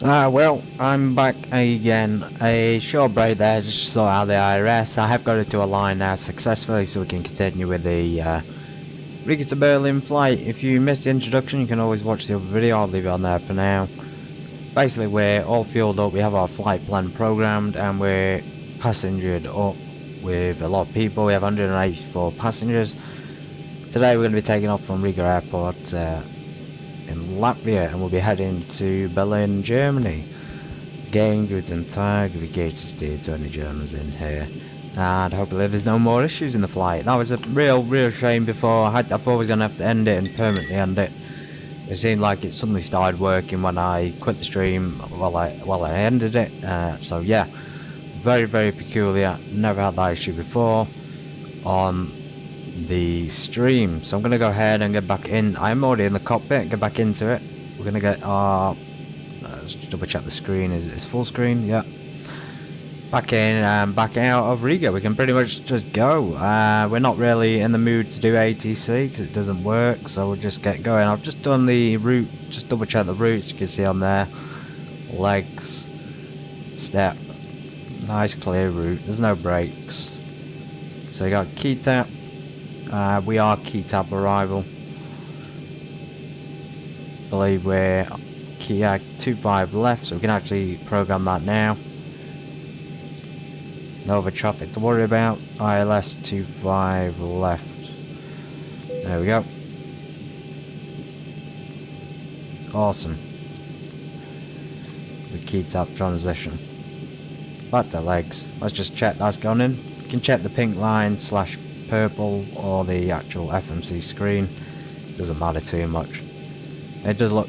Well, I'm back again. A short break there, just to sort out the IRS. I have got it to align now successfully, so we can continue with the Riga to Berlin flight. If you missed the introduction, you can always watch the other video. I'll leave it on there for now. Basically, we're all fueled up. We have our flight plan programmed, and we're passengered up with a lot of people. We have 184 passengers. Today, we're going to be taking off from Riga Airport in Latvia, and we'll be heading to Berlin, Germany. Again, guten Tag, wie geht es dir to any Germans in here? And hopefully there's no more issues in the flight. That was a real shame before. I thought I was going to have to end it and permanently end it. It seemed like it suddenly started working when I quit the stream while I ended it. So yeah, very peculiar. Never had that issue before on the stream. So I'm going to go ahead and get back in. I'm already in the cockpit. Get back into it. We're going to get our let's double check the screen is full screen. Yeah, back in and back out of Riga. We can pretty much just go. We're not really in the mood to do ATC because it doesn't work, so we'll just get going. I've just done the route, just double check the routes. You can see on there, legs, step, nice clear route. There's no brakes. So you got key tap. We are key tab arrival. Believe we're key 25 left, so we can actually program that now. No other traffic to worry about. ILS 25 left. There we go. Awesome. The key tab transition. Back to legs. Let's just check that's gone in. You can check the pink line / purple or the actual FMC screen. Doesn't matter too much. It does look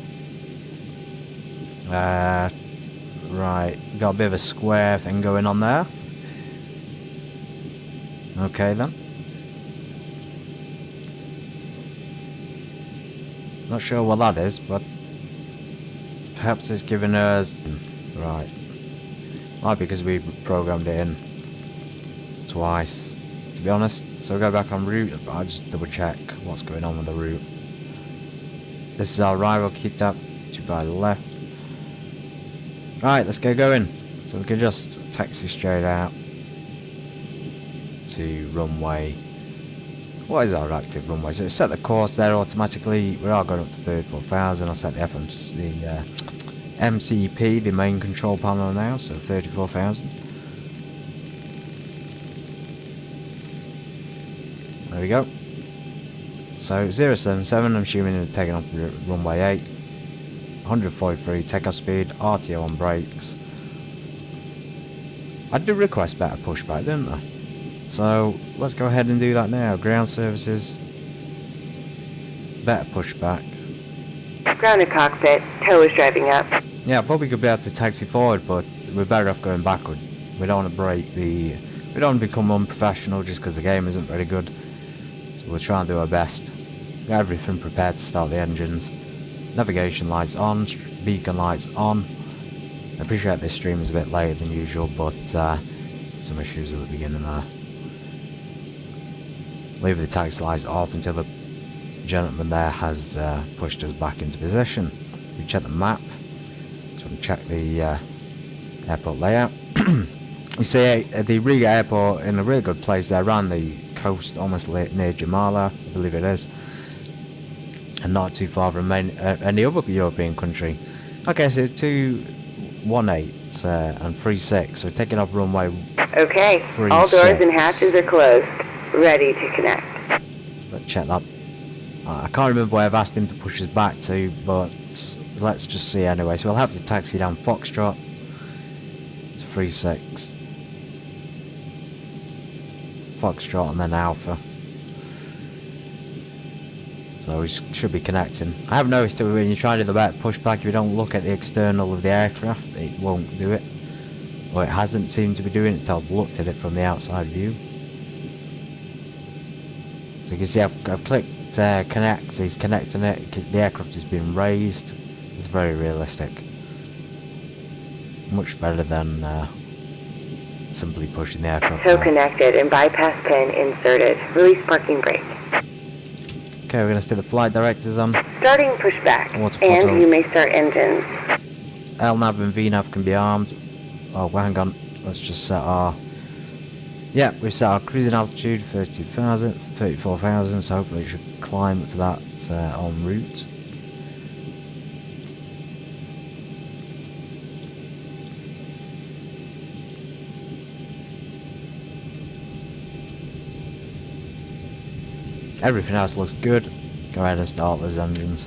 right, got a bit of a square thing going on there. Okay then. Not sure what that is, but perhaps it's giving us right. Might be because we programmed it in twice, to be honest. So we'll go back on route, but I'll just double check what's going on with the route. This is our arrival, keep that to by the left. Right, let's get going. So we can just taxi straight out to runway. What is our active runway? So it set the course there automatically. We are going up to 34,000. I'll set the MCP, the main control panel now, so 34,000. There we go. So 077, I'm assuming it's taking off runway 8. 143 takeoff speed, RTO on brakes. I did request better pushback, didn't I? So let's go ahead and do that now. Ground services, better pushback. Grounded cockpit, tow is driving up. Yeah, I thought we could be able to taxi forward, but we're better off going backward. We don't want to break the... We don't want to become unprofessional just because the game isn't very good. So we'll try and do our best. Got everything prepared to start the engines. Navigation lights on, beacon lights on. I appreciate this stream is a bit later than usual, but some issues at the beginning there. Leave the taxi lights off until the gentleman there has pushed us back into position. We check the map. So we check the airport layout. You see the Riga airport in a really good place there, around the coast, almost near Jamala, I believe it is, and not too far from any other European country. Okay, so 218 and 36, so taking off runway. Okay, 36. all doors and hatches are closed, ready to connect. Let's check that. I can't remember where I've asked him to push us back to, but let's just see anyway. So we'll have to taxi down Foxtrot to 36. Foxtrot and then Alpha. So we should be connecting. I have noticed that when you try to do the back pushback, if you don't look at the external of the aircraft, it won't do it. Or it hasn't seemed to be doing it until I've looked at it from the outside view. So you can see I've clicked connect, he's connecting it, the aircraft has been raised. It's very realistic. Much better than simply pushing the aircraft Tow down. connected and bypass pin inserted. Release parking brake. Okay, we're going to stick the flight directors on. Starting pushback, Water and throttle. you may start engines. LNAV and VNAV can be armed. Oh, well, hang on. Let's just set our... Yeah, we've set our cruising altitude 34,000, so hopefully it should climb up to that en route. Everything else looks good. Go ahead and start those engines.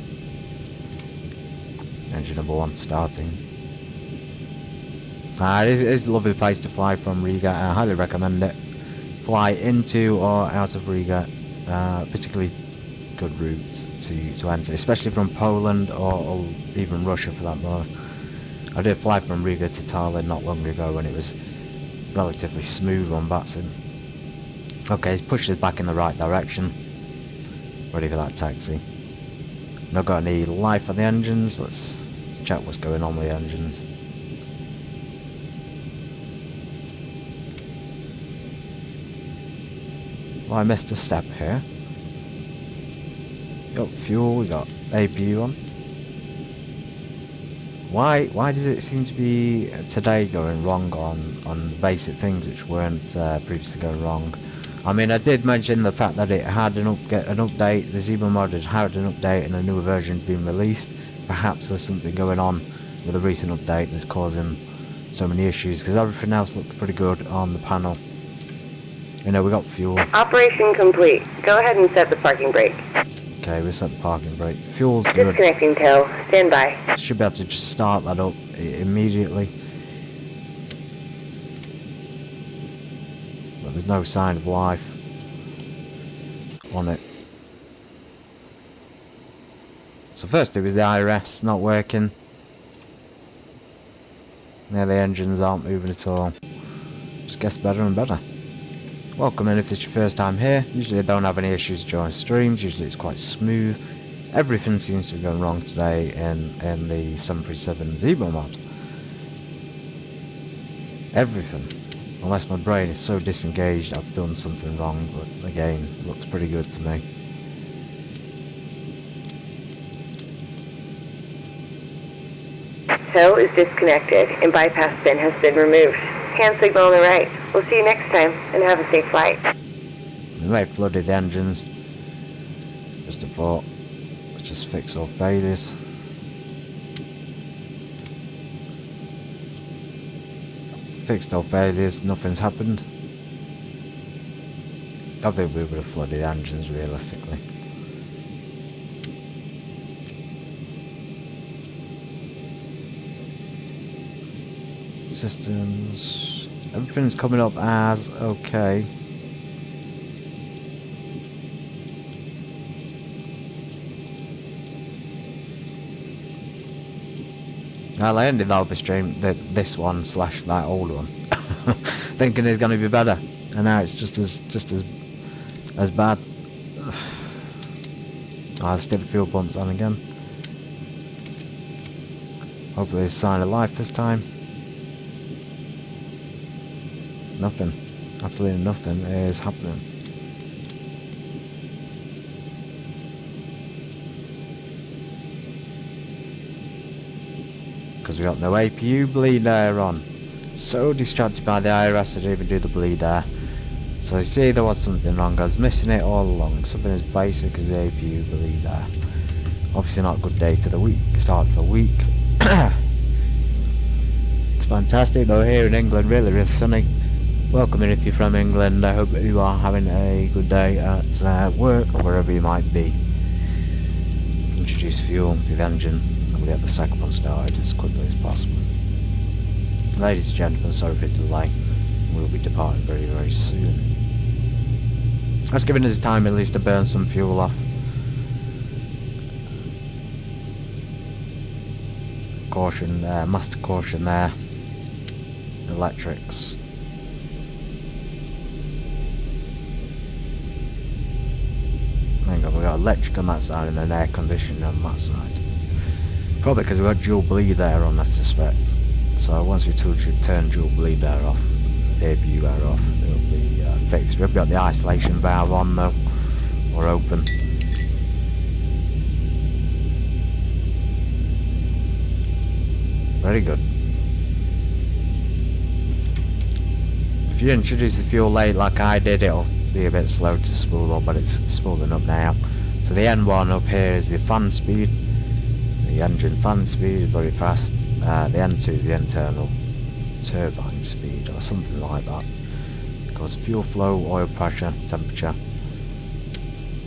Engine number 1 starting. It is a lovely place to fly from Riga. I highly recommend it. Fly into or out of Riga. Particularly good routes to enter, especially from Poland or even Russia for that matter. I did fly from Riga to Tallinn not long ago when it was relatively smooth on Batson. Okay, he's pushed us back in the right direction. Ready for that taxi. Not got any life on the engines. Let's check what's going on with the engines. Well, I missed a step here. Got fuel, we got APU on. Why does it seem to be today going wrong on basic things which weren't previously going wrong? I mean, I did mention the fact that it had an update, the ZIBO mod had an update and a newer version being released. Perhaps there's something going on with a recent update that's causing so many issues, because everything else looked pretty good on the panel. You know, we got fuel. Operation complete. Go ahead and set the parking brake. Okay, we set the parking brake. Fuel's good. Disconnecting tow. Stand by. Should be able to just start that up immediately. But there's no sign of life on it. So first it was the IRS not working. Now the engines aren't moving at all. Just gets better and better. Welcome in if it's your first time here. Usually I don't have any issues during streams, usually it's quite smooth. Everything seems to be going wrong today in the 737 ZIBO mod. Everything. Unless my brain is so disengaged I've done something wrong, but again, looks pretty good to me. Tow is disconnected and bypass pin has been removed. Hand signal on the right. We'll see you next time and have a safe flight. We may have flooded the engines. Just a thought. Let's just fix all failures. Fixed all failures, nothing's happened. I think we would have flooded the engines realistically. Systems, everything's coming up as okay. Well, I ended the other stream, this one slash that old one, thinking it's going to be better, and now it's just as bad. I'll stick the fuel pumps on again. Hopefully there's a sign of life this time. Nothing. Absolutely nothing is happening. Because we got no APU bleed air on. So distracted by the IRS I didn't even do the bleed air. So you see there was something wrong. I was missing it all along. Something as basic as the APU bleed air. Obviously not a good day to the week. Start of the week. It's fantastic though here in England. Really, really sunny. Welcome in if you're from England. I hope you are having a good day at work or wherever you might be. Introduce fuel to the engine and we'll get the second one started as quickly as possible. Ladies and gentlemen, sorry for the delay. We'll be departing very, very soon. That's giving us time at least to burn some fuel off. Caution, master caution there. Electrics. Hang on, we got electric on that side and then air conditioning on that side. Probably because we got dual bleed air on, I suspect. So once we turn dual bleed air off, the APU air off, it'll be fixed. We've got the isolation valve on though, or open. Very good. If you introduce the fuel late like I did, it'll be a bit slow to spool up, but it's spooling up now. So the N1 up here is the fan speed. The engine fan speed is very fast. The N2 is the internal turbine speed or something like that. Because fuel flow, oil pressure, temperature.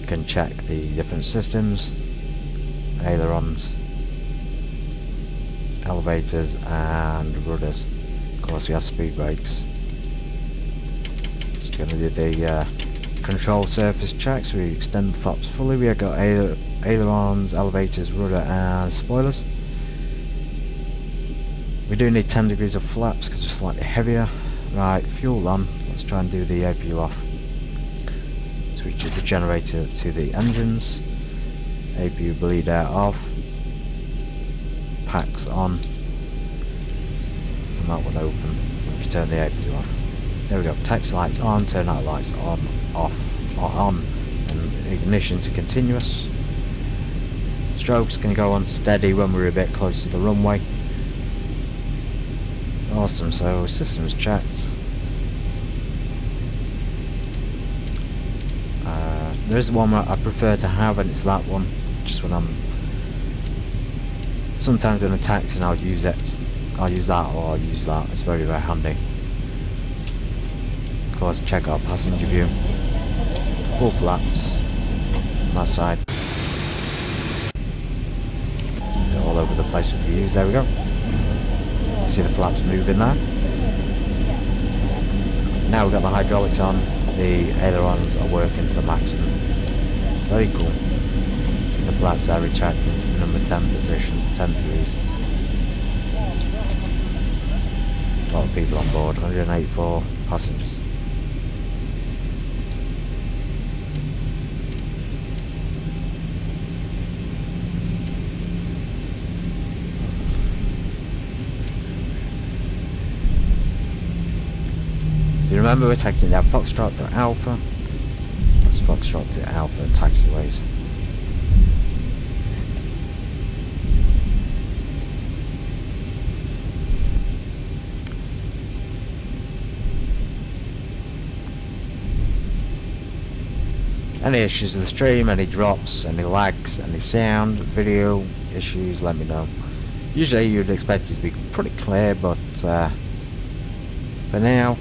You can check the different systems, ailerons, elevators and rudders. Of course we have speed brakes. Just going to do the control surface checks. We extend the flaps fully. We have got ailerons, elevators, rudder and spoilers. We do need 10 degrees of flaps because we're slightly heavier. Right, fuel on. Let's try and do the APU off. Switch the generator to the engines. APU bleed air off. Packs on. And that one open. We can turn the APU off. There we go. Text lights on, turn out lights on, off, or on, and ignition to continuous. Strokes can go on steady when we're a bit close to the runway. Awesome, so systems checked. There is one I prefer to have, and it's that one. Just when I'm sometimes in a taxi and I'll use it. I'll use that or I'll use that. It's very, very handy. Of course, check our passenger view. Full flaps on that side. All over the place with views. There we go. You see the flaps moving there. Now we've got the hydraulics on. The ailerons are working to the maximum. Very cool. See the flaps are retracting to the number 10 position, 10 degrees. A lot of people on board, 184 passengers. If you remember, we're taxiing down Foxtrot to Alpha. That's Foxtrot to Alpha taxiways. Any issues with the stream, any drops, any lags, any sound, video issues, let me know. Usually you'd expect it to be pretty clear, but for now,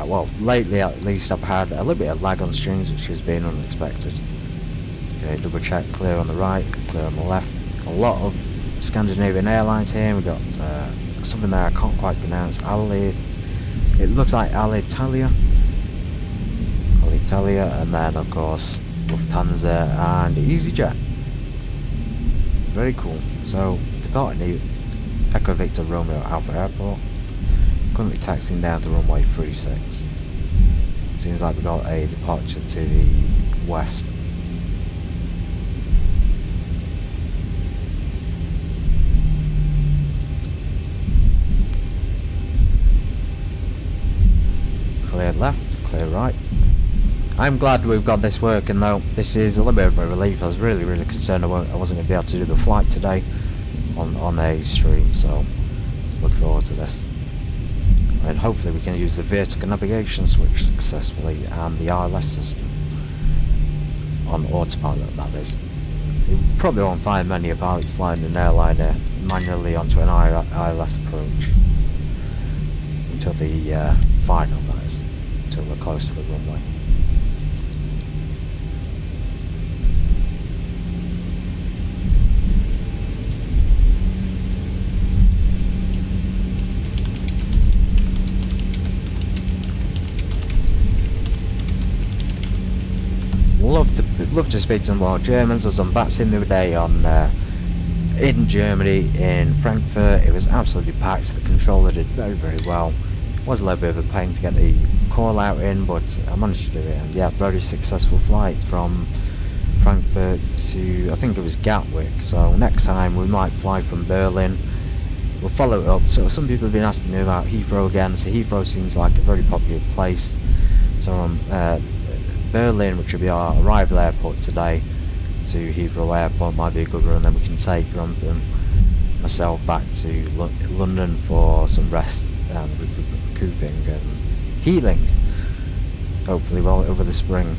well, lately at least I've had a little bit of lag on streams, which has been unexpected. Okay, double check, clear on the right, clear on the left. A lot of Scandinavian airlines here. We've got something there I can't quite pronounce. It looks like Alitalia, and then of course Lufthansa and EasyJet. Very cool. So departing Echo Victor Romeo Alpha Airport. Currently taxiing down to runway 36. Seems like we've got a departure to the west. Clear left, clear right. I'm glad we've got this working though. This is a little bit of a relief. I was really concerned I wasn't going to be able to do the flight today on a stream, so look forward to this. And hopefully we can use the vertical navigation switch successfully and the ILS system on autopilot, that is. You probably won't find many pilots flying an airliner manually onto an ILS approach until the final, that is, until they're close to the runway. Love to speak to some more Germans. I was on Batsim the other day in Germany, in Frankfurt. It was absolutely packed. The controller did very well. It was a little bit of a pain to get the call out in, but I managed to do it. And yeah, very successful flight from Frankfurt to, I think it was Gatwick. So next time we might fly from Berlin. We'll follow it up. So some people have been asking me about Heathrow again. So Heathrow seems like a very popular place. So Berlin, which will be our arrival airport today, to Heathrow Airport might be a good run. Then we can take Grantham myself back to London for some rest and recouping and healing. Hopefully well over the spring.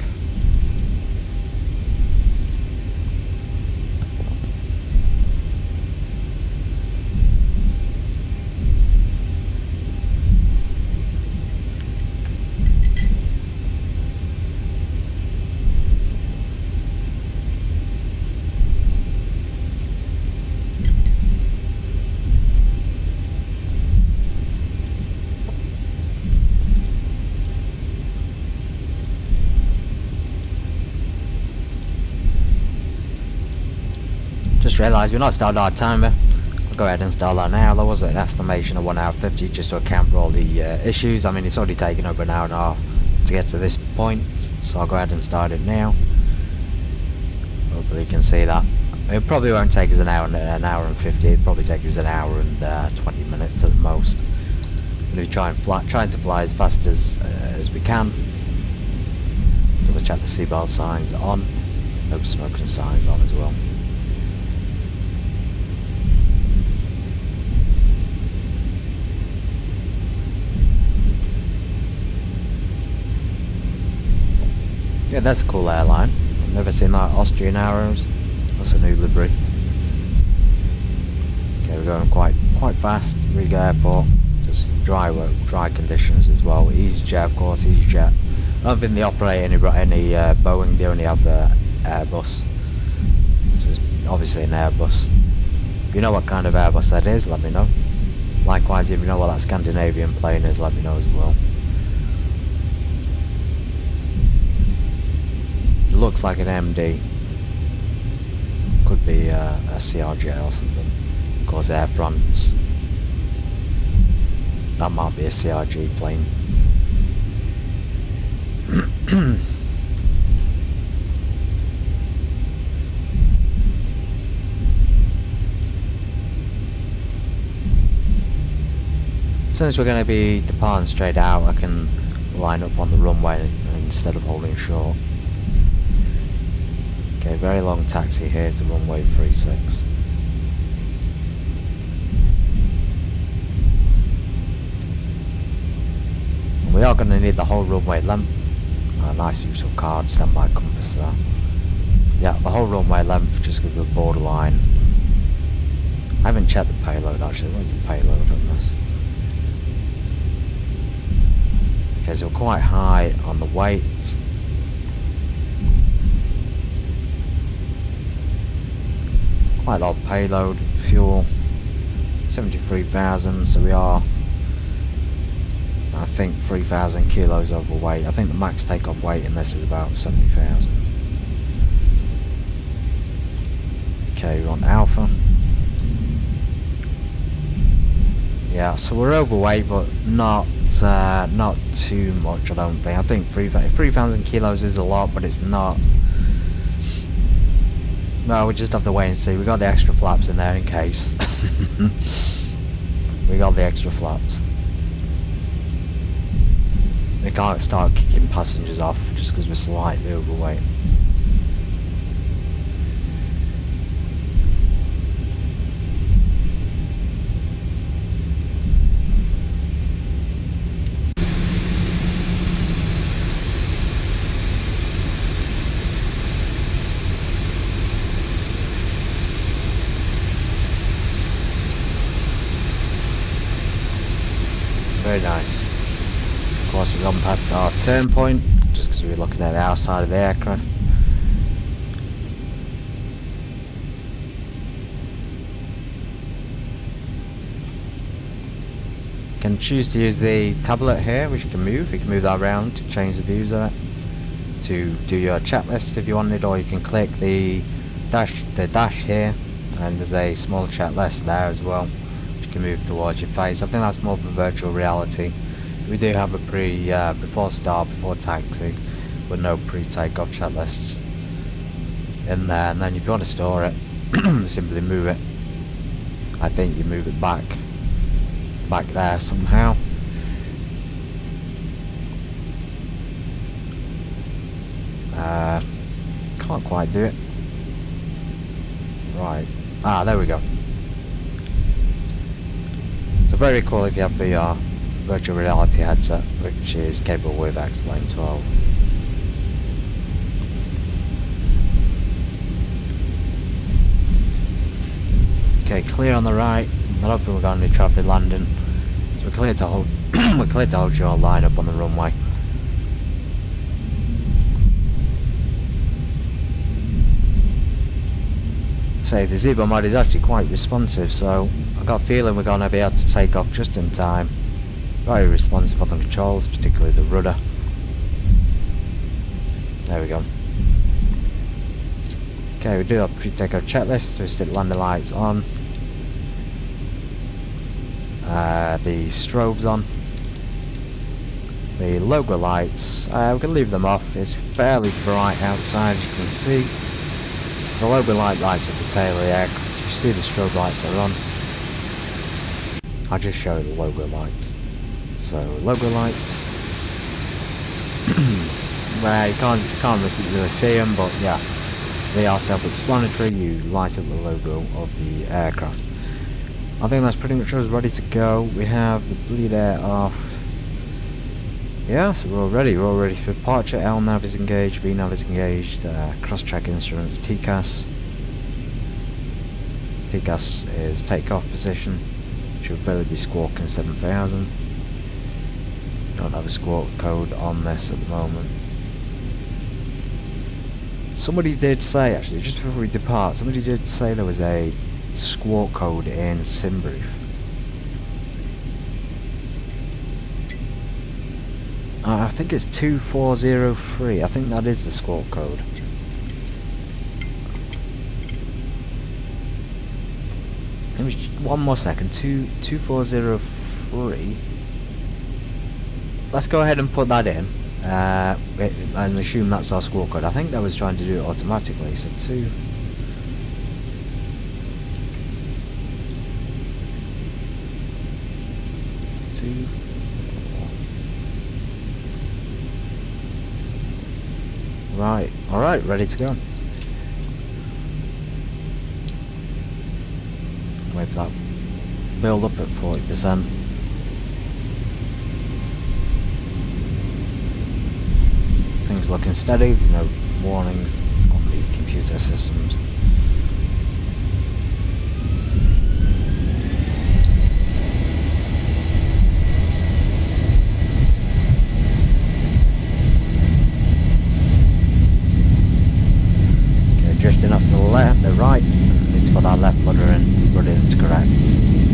Just realised we're not started our timer. I'll go ahead and start that now. There was an estimation of 1 hour 50 just to account for all the issues. I mean, it's already taken over an hour and a half to get to this point, so I'll go ahead and start it now. Hopefully you can see that. It probably won't take us an hour and 50. It'll probably take us an hour and 20 minutes at the most. We're trying to fly as fast as we can. Double check the seatbelt signs on. No smoking signs on as well. Yeah, that's a cool airline. I've never seen that. Austrian Arrows. That's a new livery. Okay, we're going quite fast. Riga Airport. Just dry conditions as well. EasyJet, of course. EasyJet. I don't think they operate any Boeing. They only have Airbus. This is obviously an Airbus. If you know what kind of Airbus that is, let me know. Likewise, if you know what that Scandinavian plane is, let me know as well. Looks like an MD. Could be a CRJ or something. Of course, Air France. That might be a CRJ plane. Since we're going to be departing straight out, I can line up on the runway instead of holding short. Okay, very long taxi here to runway 36. We are going to need the whole runway length. Nice use of card, standby compass there. Yeah, the whole runway length, just give you a borderline. I haven't checked the payload actually. Where's the payload on this? Okay, so we're quite high on the weight. Quite a lot of payload, fuel, 73,000, so we are, I think, 3,000 kilos overweight. I think the max takeoff weight in this is about 70,000. Okay, we're on Alpha. Yeah, so we're overweight, but not too much, I don't think. I think 3,000 kilos is a lot, but it's not. No, we just have to wait and see. We got the extra flaps in there in case. We got the extra flaps. We can't start kicking passengers off just because we're slightly overweight. Very nice. Of course, we've gone past our turn point just because we were looking at the outside of the aircraft. You can choose to use the tablet here, which you can move. You can move that around to change the views of it, to do your checklist if you wanted, or you can click the dash here, and there's a small checklist there as well. Can move towards your face. I think that's more for virtual reality. We do have a before taxi, with no pre-takeoff checklists in there, and then if you want to store it, simply move it. I think you move it back there somehow. Can't quite do it. Right. Ah, there we go. very cool if you have VR, virtual reality headset, which is capable with X-Plane 12. Okay, clear on the right. I don't think we're going to need traffic landing. So we're clear to hold we're clear to hold your line up on the runway. Say the ZIBO mod is actually quite responsive, so I've got a feeling we're going to be able to take off just in time. Very responsive on the controls, particularly the rudder. There we go. Okay, we do have pre-takeoff checklist. We stick landing lights on. The strobes on. The logo lights, we can leave them off. It's fairly bright outside, as you can see. The logo light lights at the tail of the aircraft. You see the strobe lights are on. I'll just show you the logo lights. So logo lights. Well, you can't really see them, but yeah, they are self-explanatory. You light up the logo of the aircraft. I think that's pretty much us ready to go. We have the bleed air off. Yeah, so we're all ready. We're all ready for departure. L nav is engaged, V nav is engaged, cross-track instruments, TCAS. TCAS is takeoff position. Should really be squawking 7000. Don't have a squawk code on this at the moment. Somebody did say, actually, just before we depart, somebody did say there was a squawk code in sim brief. I think it's 2403. I think that is the squawk code. Let me one more second. 2403. Let's go ahead and put that in. And assume that's our squawk code. I think that was trying to do it automatically. So 2. Right, alright, ready to go. Wait for that build up at 40%. Things looking steady, there's no warnings on the computer systems. Drifting off to the left, the right. Need to put that left rudder in. Rudder into correct.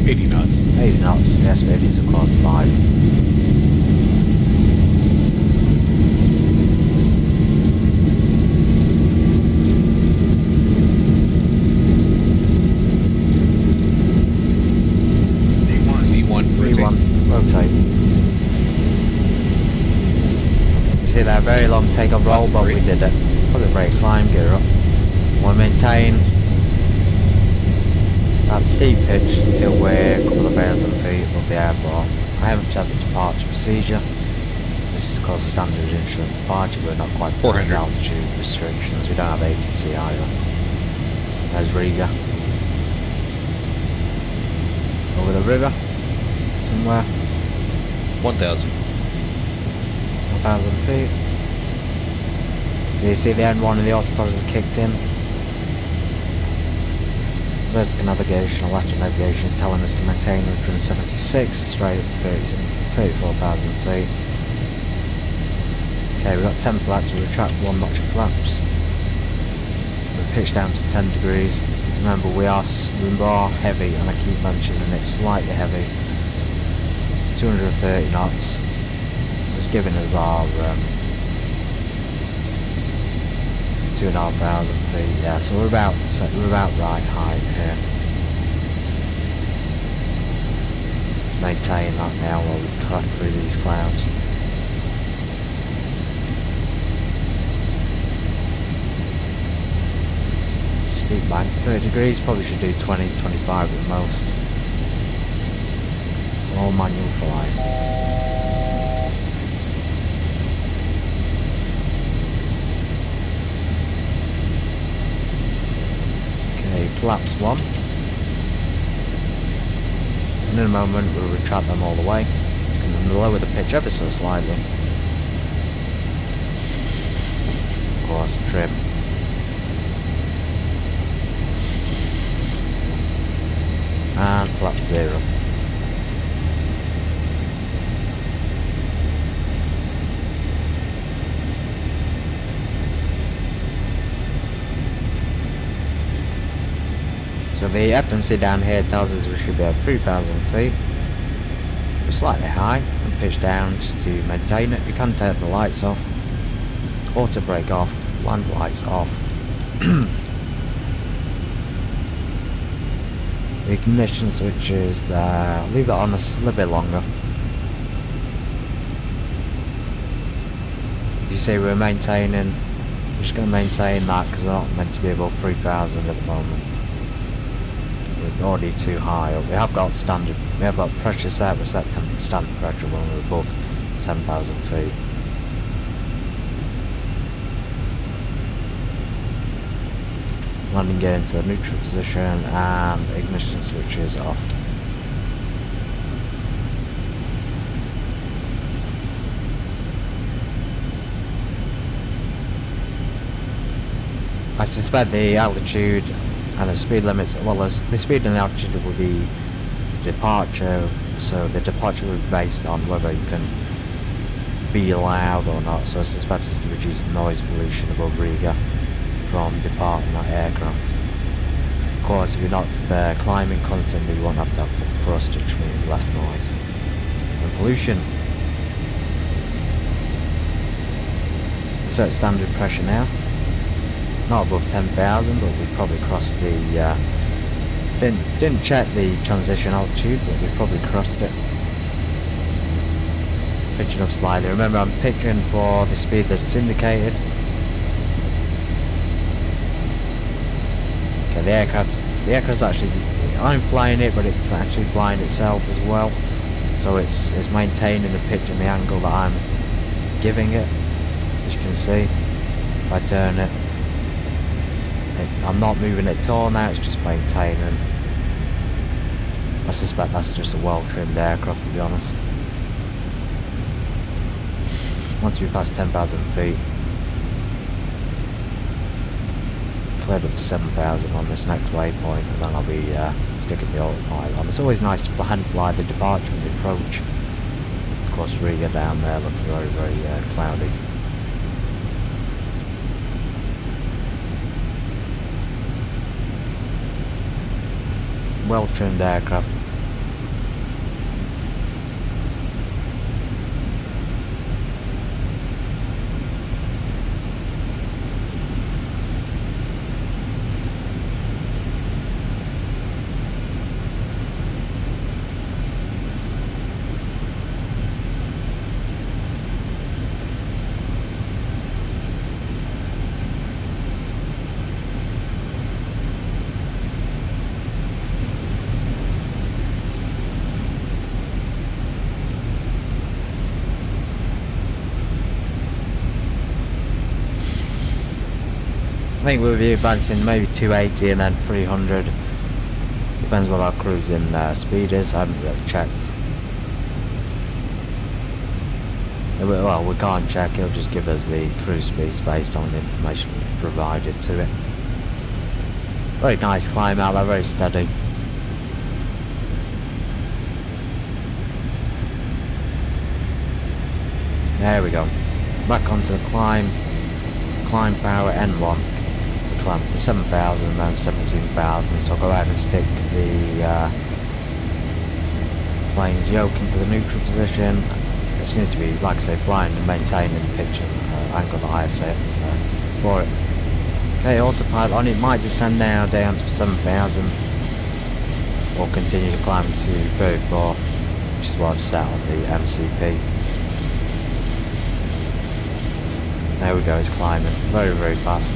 80 knots. 80 knots. The airspeed is of course 5. V1, rotate. You see that very long takeoff roll, but we did it. Positive brake climb, gear up. We'll maintain that steep pitch until we're a couple of thousand feet above the airport. I haven't checked the departure procedure. This is called standard instrument departure. We're not quite 400 altitude restrictions. We don't have ATC either. There's Riga. Over the river somewhere. 1,000. 1,000 feet. You see the N1 and the autothrottle has kicked in. Vertical navigation, electric navigation is telling us to maintain 176 straight up to 34,000 feet. Okay, we've got 10 flaps, we retract 1 notch of flaps. We're pitched down to 10 degrees. Remember, we are heavy, and I keep mentioning it's slightly heavy. 230 knots. So it's giving us our 2,500 feet. Yeah, so we're about right height here. Just maintain that now while we crack through these clouds. Steep bank, 30 degrees. Probably should do 20, 25 at the most. All manual flying. Flaps 1. in a moment we'll retract them all the way and lower the pitch ever so slightly. Of course, trim. And flap 0. So the FMC down here tells us we should be at 3,000 feet. We're slightly high and pitch down just to maintain it. We can turn the lights off, auto brake off, land lights off. The ignition switches, leave it on a little bit longer. If you see we're maintaining, we're just going to maintain that because we're not meant to be above 3,000 at the moment. We're already too high up. We have got pressure set, we're set to standard pressure when we're above 10,000 feet. Landing gear into the neutral position and ignition switches off. I suspect the altitude and the speed limits, well, as the speed and the altitude will be departure, so the departure will be based on whether you can be loud or not, so I suspect it's to reduce the noise pollution above Riga from departing that aircraft. Of course, if you're not climbing constantly, you won't have to have thrust, which means less noise and pollution. So it's standard pressure now. Not above 10,000, but we've probably crossed the didn't check the transition altitude, but we've probably crossed it. Pitching up slightly. Remember, I'm pitching for the speed that it's indicated. Okay, the aircraft's actually, I'm flying it, but it's actually flying itself as well. So it's maintaining the pitch and the angle that I'm giving it. As you can see, if I turn it, I'm not moving it at all now, it's just maintaining. I suspect that's just a well-trimmed aircraft, to be honest. Once we pass 10,000 feet, cleared up to 7,000 on this next waypoint, and then I'll be sticking the autopilot on. It's always nice to hand fly the departure and the approach. Of course, Riga down there looking very, very cloudy. Well-trimmed aircraft. I think we'll be advancing maybe 280 and then 300. Depends what our cruising speed is. I haven't really checked. Well, we can't check. It'll just give us the cruise speeds based on the information we've provided to it. Very nice climb out there, very steady. There we go. Back onto the climb. Climb power N1. Climb to 7,000, then 17,000. So I'll go ahead and stick the plane's yoke into the neutral position. It seems to be, like I say, flying and maintaining the pitch and angle that I set for it. Okay, autopilot on. It might descend now down to 7,000 or continue to climb to 34, which is what I've set on the MCP. There we go, it's climbing very, very fast.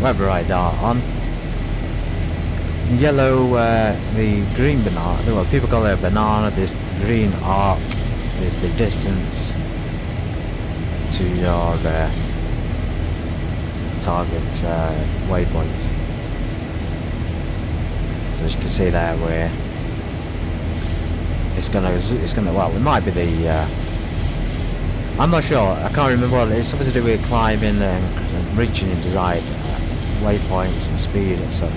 Weather radar on. yellow, the green banana, well, people call it a banana, this green arc is the distance to your target waypoint. So as you can see there, where it's gonna, well, it might be the, I'm not sure, I can't remember what it is. It's supposed to do with climbing and reaching your desired waypoints and speed, etc.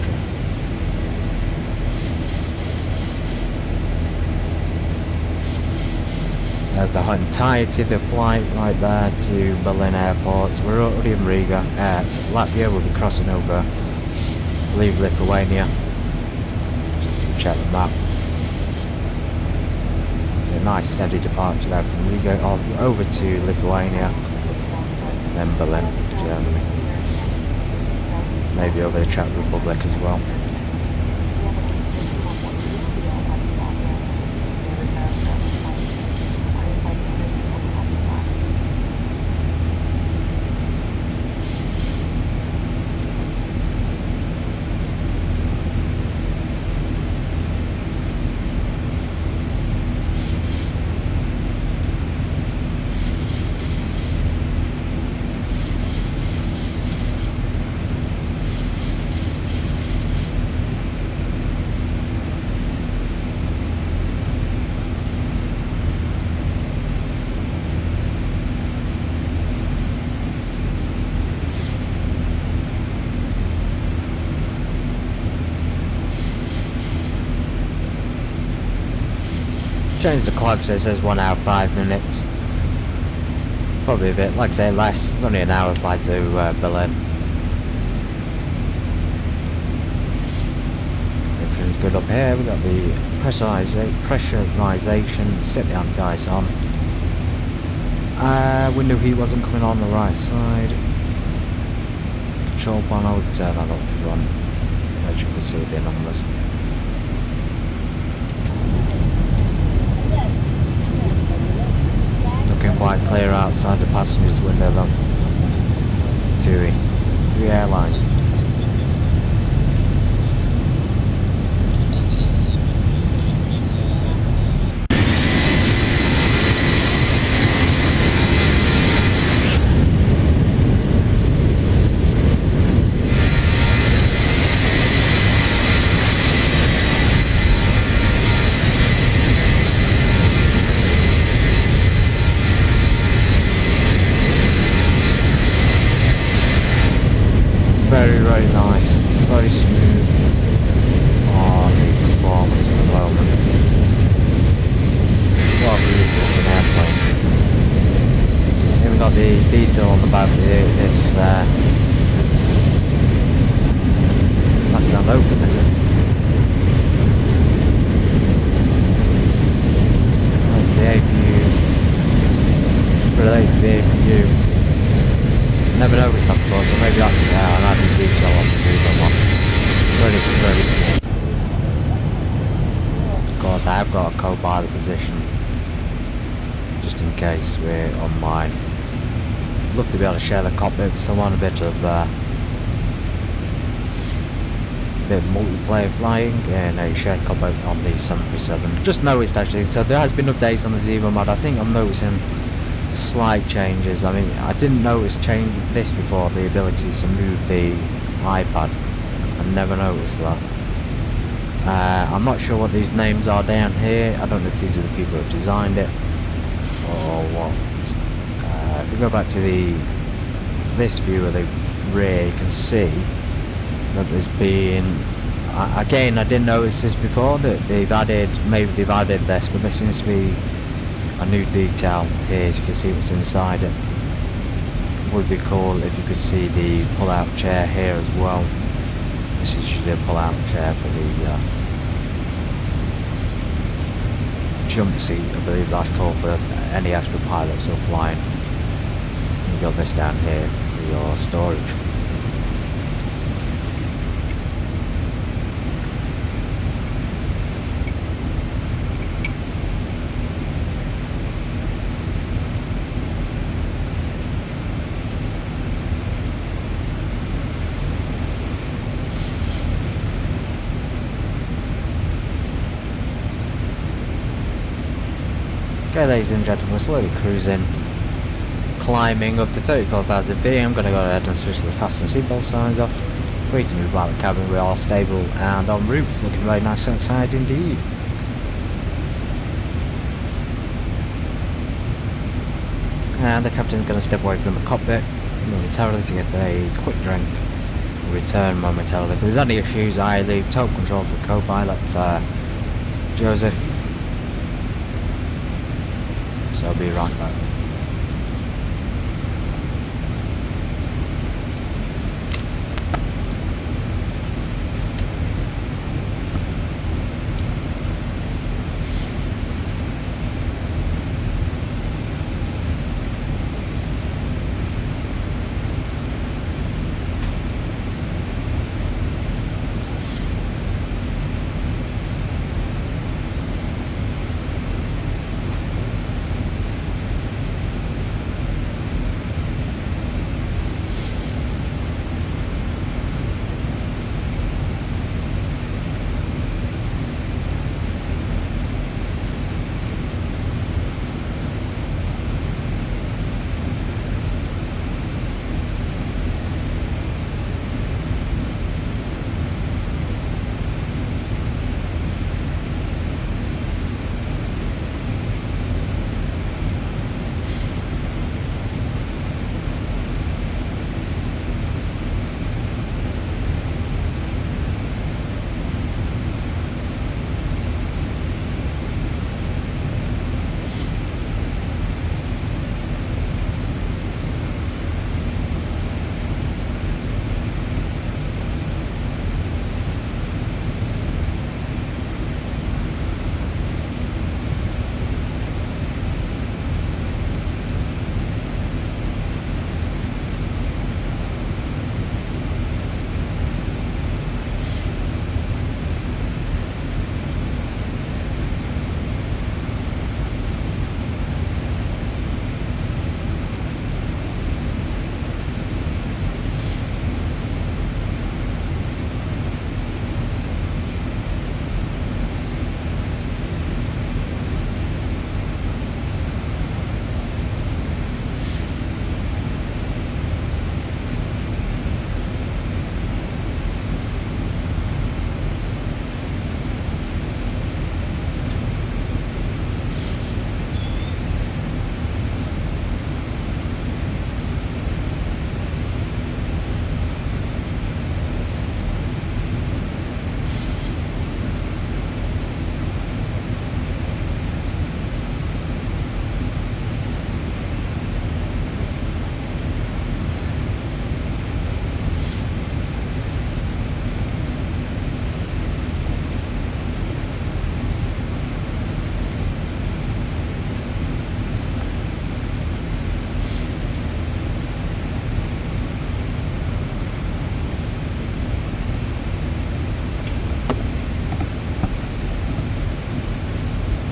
There's the entirety of the flight right there to Berlin Airport. So we're already in Riga. At Latvia, we'll be crossing over, I believe, Lithuania. Check the map. So a nice steady departure there from Riga over to Lithuania, then Berlin, Germany. Maybe over the Czech Republic as well. Change the clock so it says 1 hour 5 minutes. Probably a bit, like I say, less. It's only an hour flight to Berlin. Everything's good up here. We've got the pressurization, stick the anti-ice on. Window heat wasn't coming on the right side. Control panel, turn that up if you want. As you can see the numbers. Looking quite clear outside the passenger's window though. TUI Airlines. Very nice, very smooth on the performance at the moment. What a beautiful looking airplane. Even got the detail on the back of this that's not open, is it? That's the APU. Relates to the APU. Never noticed that before, so maybe that's an added detail on the ZIBO one. Very cool. Of course, I have got a co-pilot position, just in case we're online. I'd love to be able to share the cockpit with someone, a bit of multiplayer flying and a shared cockpit on the 737. Just noticed actually, so there has been updates on the ZIBO mod. I think I'm noticing slight changes. I mean, I didn't notice this before, the ability to move the iPad. I never noticed that. I'm not sure what these names are down here. I don't know if these are the people who designed it or what. If we go back to this view of the rear, you can see that there's been, again, I didn't notice this before, that maybe they've added this, but there seems to be a new detail here, as you can see what's inside it. Would be cool if you could see the pull-out chair here as well. This is usually a pull-out chair for the jump seat, I believe that's called, for any extra pilots or flying. You've got this down here for your storage. Okay, ladies and gentlemen, we're slowly cruising, climbing up to 34,000 feet. I'm going to go ahead and switch the fasten seatbelt signs off. Free to move out of the cabin, we are stable and en route. It's looking very nice outside indeed. And the captain's going to step away from the cockpit momentarily to get a quick drink. Return momentarily. If there's any issues, I leave total control to the co-pilot, Joseph. So I'll be right back.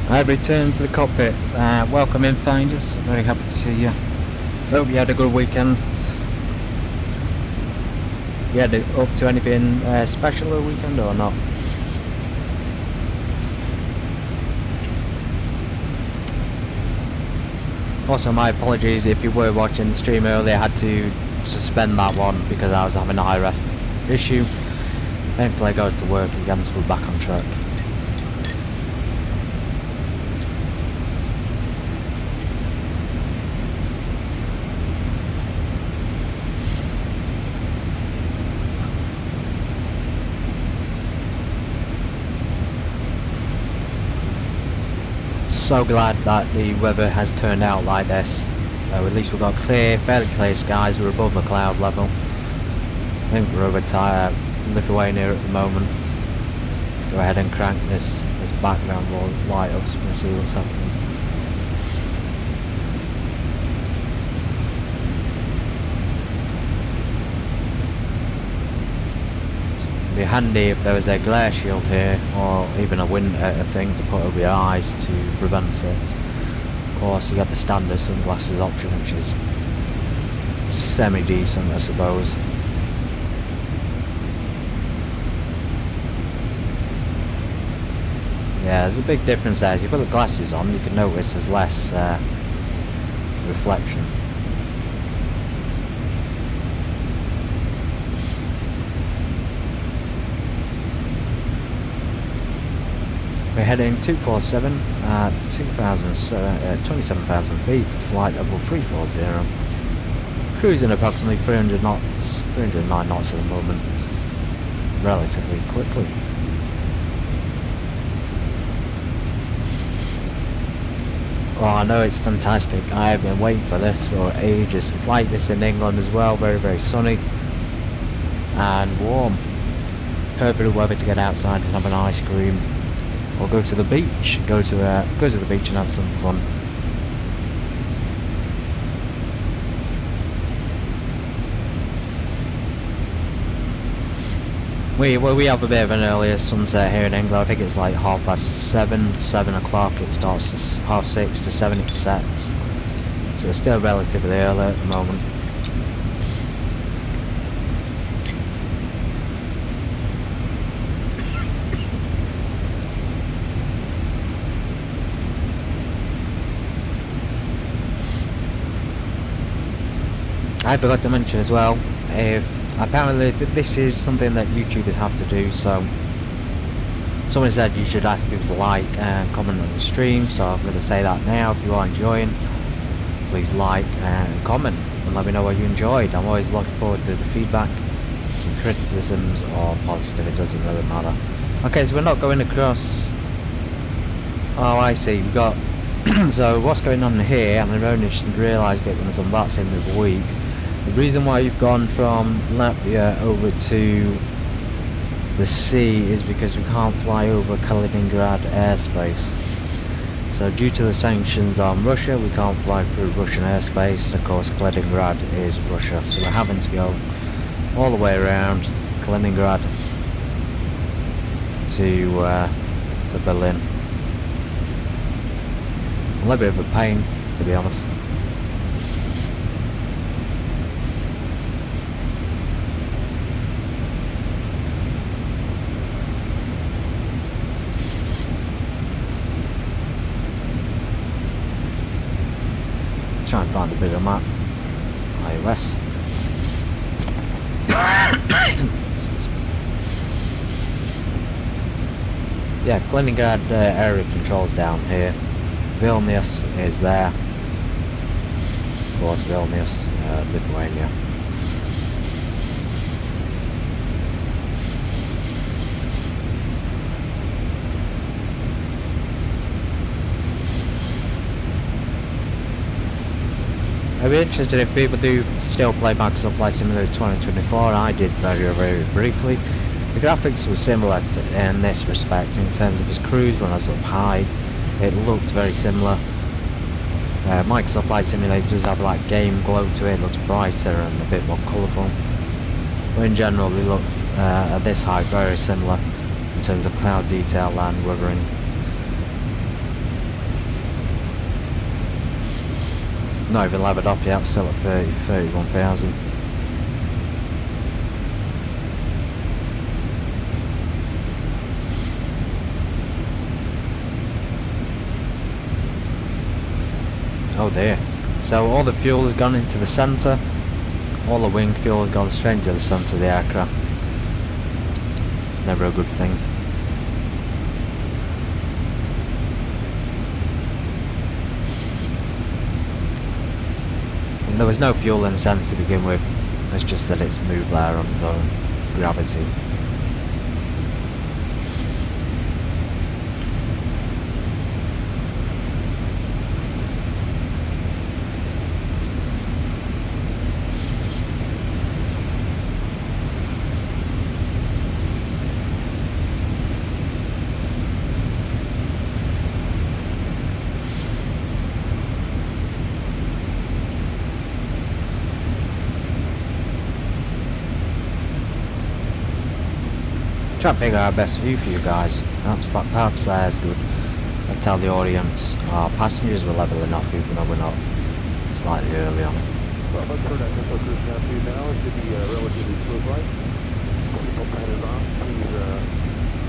I've returned to the cockpit. Welcome in, finders. Very happy to see you. Hope you had a good weekend. You had up to anything special a weekend or not? Also, my apologies if you were watching the stream earlier. I had to suspend that one because I was having a high-res issue. Thankfully, I got to work again, so we're back on track. So glad that the weather has turned out like this. At least we've got fairly clear skies. We're above the cloud level. I think we're over Lithuania at the moment. Go ahead and crank this background light up so we can see what's happening. It'd be handy if there was a glare shield here, or even a thing to put over your eyes to prevent it. Of course, you got the standard sunglasses option, which is semi-decent, I suppose. Yeah, there's a big difference there. As you put the glasses on, you can notice there's less reflection. We're heading 247 at 27,000 feet for flight level 340. Cruising approximately 300 knots, 309 knots at the moment, relatively quickly. Oh, I know it's fantastic. I have been waiting for this for ages. It's like this in England as well, very, very sunny and warm. Perfect weather to get outside and have an ice cream. Or go to the beach. Go to the beach and have some fun. We have a bit of an earlier sunset here in England. I think it's like 7:30, 7 o'clock. It starts at 6:30 to 7 it sets. So it's still relatively early at the moment. I forgot to mention as well, apparently this is something that YouTubers have to do, so someone said you should ask people to like and comment on the stream, so I'm going to say that now. If you are enjoying, please like and comment and let me know what you enjoyed. I'm always looking forward to the feedback, criticisms or positive, it doesn't really matter. Okay, so we're not going across. Oh, I see, we've got so what's going on here, and I've only just realised it when I was on that same the other week. The reason why you've gone from Latvia over to the sea is because we can't fly over Kaliningrad airspace. So due to the sanctions on Russia, we can't fly through Russian airspace, and of course Kaliningrad is Russia, so we're having to go all the way around Kaliningrad to Berlin. A little bit of a pain, to be honest. Try and find a bigger map. iOS. Yeah, Kaliningrad area controls down here. Vilnius is there. Of course, Vilnius, Lithuania. I'd be interested if people do still play Microsoft Flight Simulator 2024. I did very, very briefly. The graphics were similar in this respect in terms of its cruise when I was up high. It looked very similar. Microsoft Flight Simulator does have like game glow to it. It looks brighter and a bit more colourful. But in general, it looks at this height very similar in terms of cloud detail and weathering. Not even levered off yet, I'm still at 31,000. Oh dear. So all the fuel has gone into the centre. All the wing fuel has gone straight into the centre of the aircraft. It's never a good thing. And there was no fuel in the centre to begin with. It's just that it's moved there on its own gravity. Trying to figure out best view for you guys. Perhaps there is good. I tell the audience our passengers were leveling off even though we're not slightly early on it. Well, let's turn that missile cruise down to now. It should be a relatively smooth flight. Signal pad is on. Please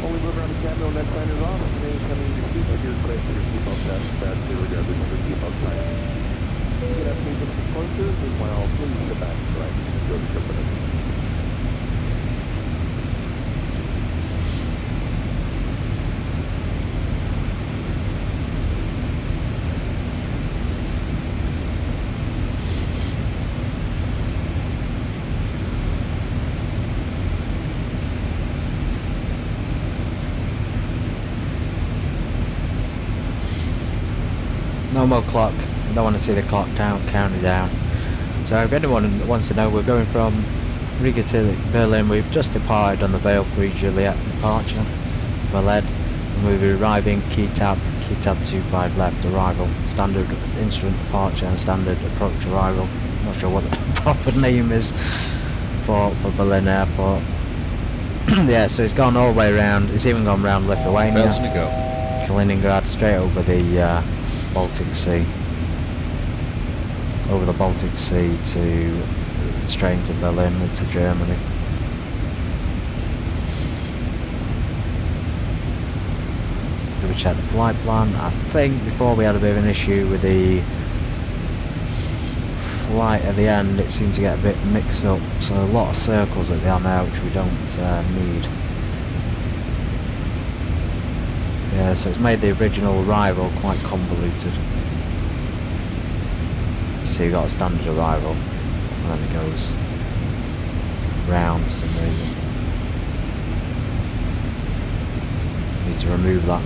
Only move around the cabin when that sign is off, and then coming to your seat, if you're request for your seatbelt test, that's regardless of the seatbelt sign. You can have me come closer, meanwhile, please sit back and relax. Enjoy the trip with us. No more clock. I don't want to see the clock counting down. So if anyone wants to know, we're going from Riga to Berlin. We've just departed on the Veil 3 Juliet departure, Berlin, and we'll be arriving Key Tab 25 left arrival. Standard instrument departure and standard approach arrival. Not sure what the proper name is for Berlin Airport. Yeah, so it's gone all the way around. It's even gone around Lithuania, 1,000 to go. Kaliningrad, straight over the Baltic Sea. Over the Baltic Sea to straight into Berlin, into Germany. Did we check the flight plan? I think before we had a bit of an issue with the flight at the end, it seemed to get a bit mixed up, so a lot of circles at the end there which we don't need. Yeah, so it's made the original arrival quite convoluted. See, you've got a standard arrival, and then it goes round for some reason. Need to remove that.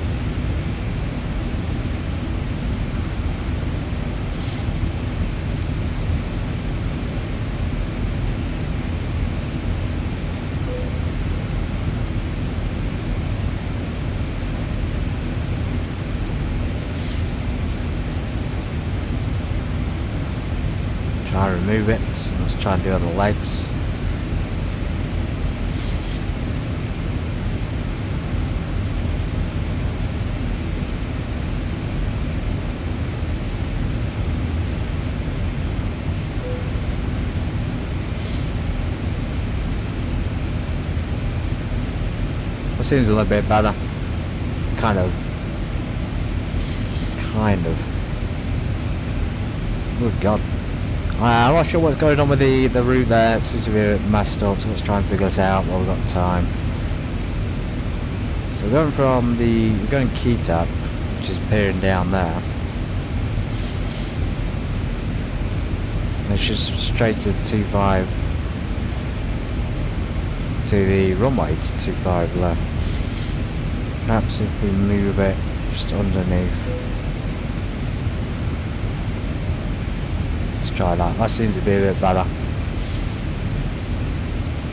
Try and remove it, so let's try and do other legs. That seems a little bit better. Kind of. Good God. I'm not sure what's going on with the route there. It seems to be a bit messed up, so let's try and figure this out while we've got time. So we're going Kitab, which is appearing down there. And it's just straight to 25, to the runway to 25 left. Perhaps if we move it just underneath. Try that. That seems to be a bit better.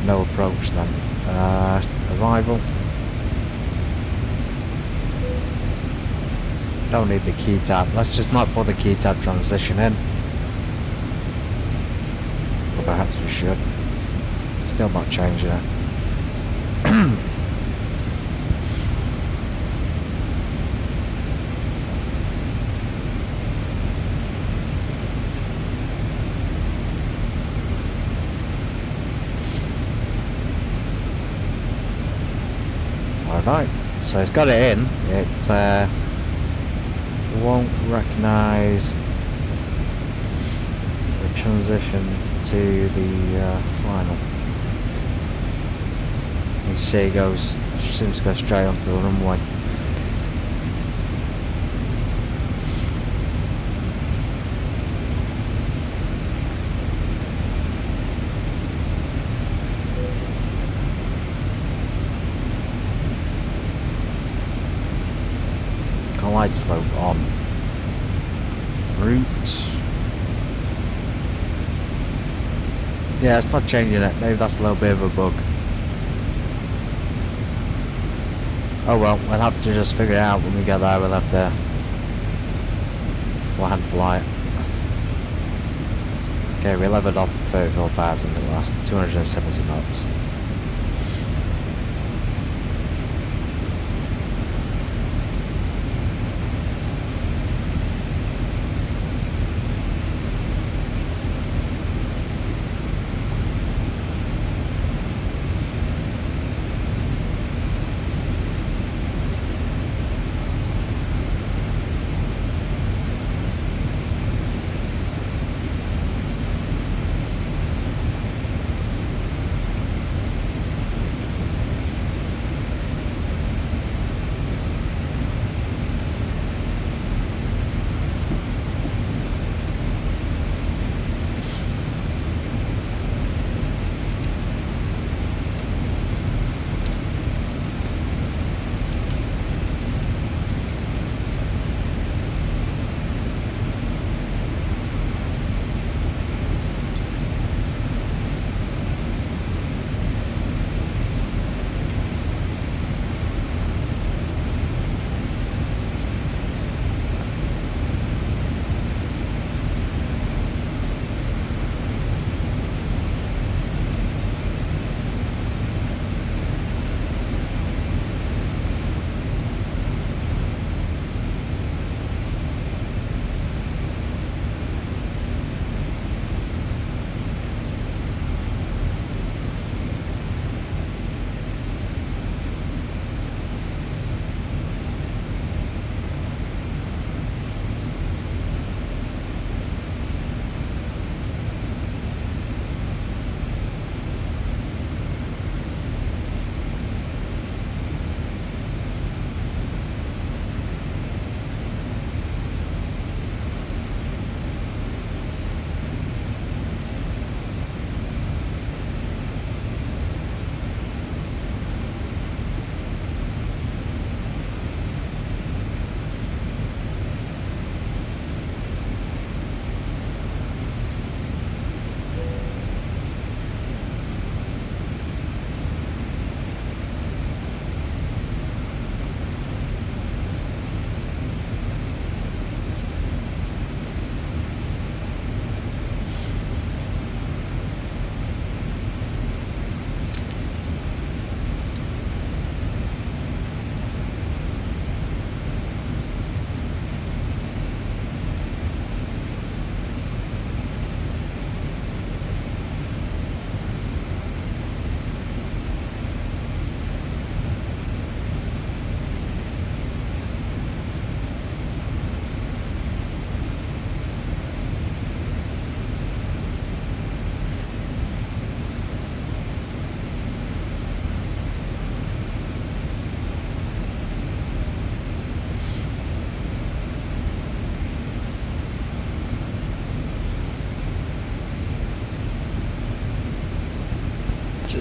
No approach then. Arrival. Don't need the key tab. Let's just not put the key tab transition in. Or perhaps we should. Still not changing it. Right, so it's got it in. It won't recognise the transition to the final. You see, it seems to go straight onto the runway. Light slope on. Route. Yeah, it's not changing it. Maybe that's a little bit of a bug. Oh well, we'll have to just figure it out when we get there. We'll have to fly it. Okay, we leveled off 34,000 at last. 270 knots.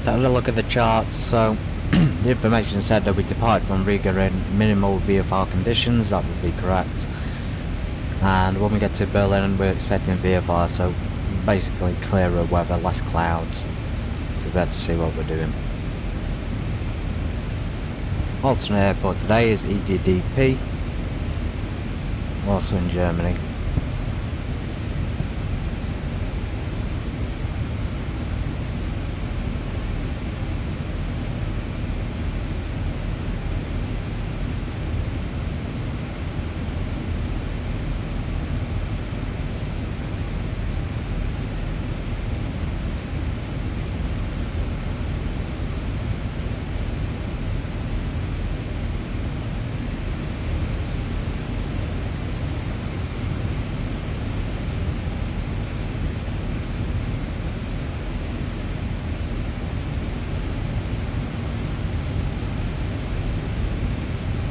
just had a look at the charts. So the information said that we departed from Riga in minimal VFR conditions. That would be correct. And when we get to Berlin, we're expecting VFR, so basically clearer weather, less clouds. So we'll have to see what we're doing. Alternate airport today is EDDB, also in Germany.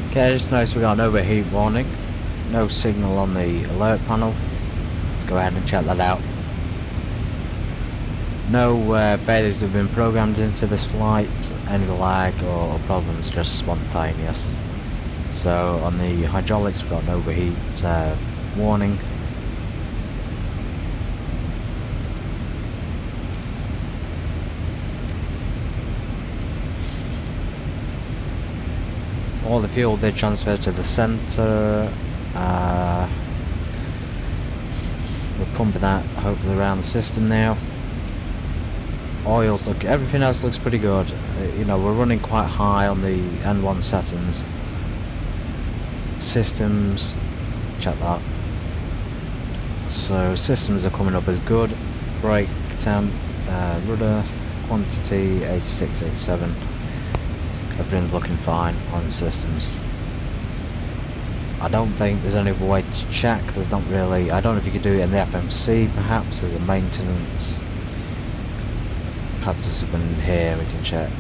Okay, I just noticed we got an overheat warning. No signal on the alert panel. Let's go ahead and check that out. No failures have been programmed into this flight. Any lag or problems just spontaneous. So on the hydraulics we've got an overheat warning. All the fuel did transfer to the centre. We're pumping that hopefully around the system now. Oils look, everything else looks pretty good. You know, we're running quite high on the N1 settings. Systems, check that. So systems are coming up as good. Brake temp, rudder quantity 86, 87. Everything's looking fine on systems. I don't think there's any other way to check. There's not really. I don't know if you could do it in the FMC perhaps as a maintenance. Perhaps there's something in here we can check.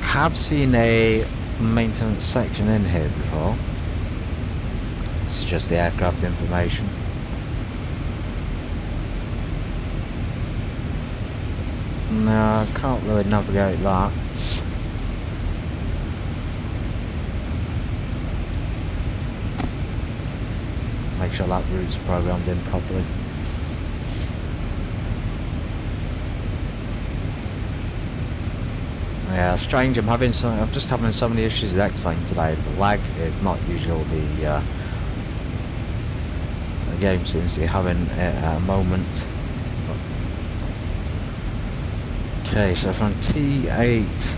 Have seen a maintenance section in here before. It's just the aircraft information. No, I can't really navigate that. Make sure that route's programmed in properly. Yeah, strange. I'm just having so many issues with X-Plane today. The lag is not usual. The game seems to be having at a moment. Okay, so from T8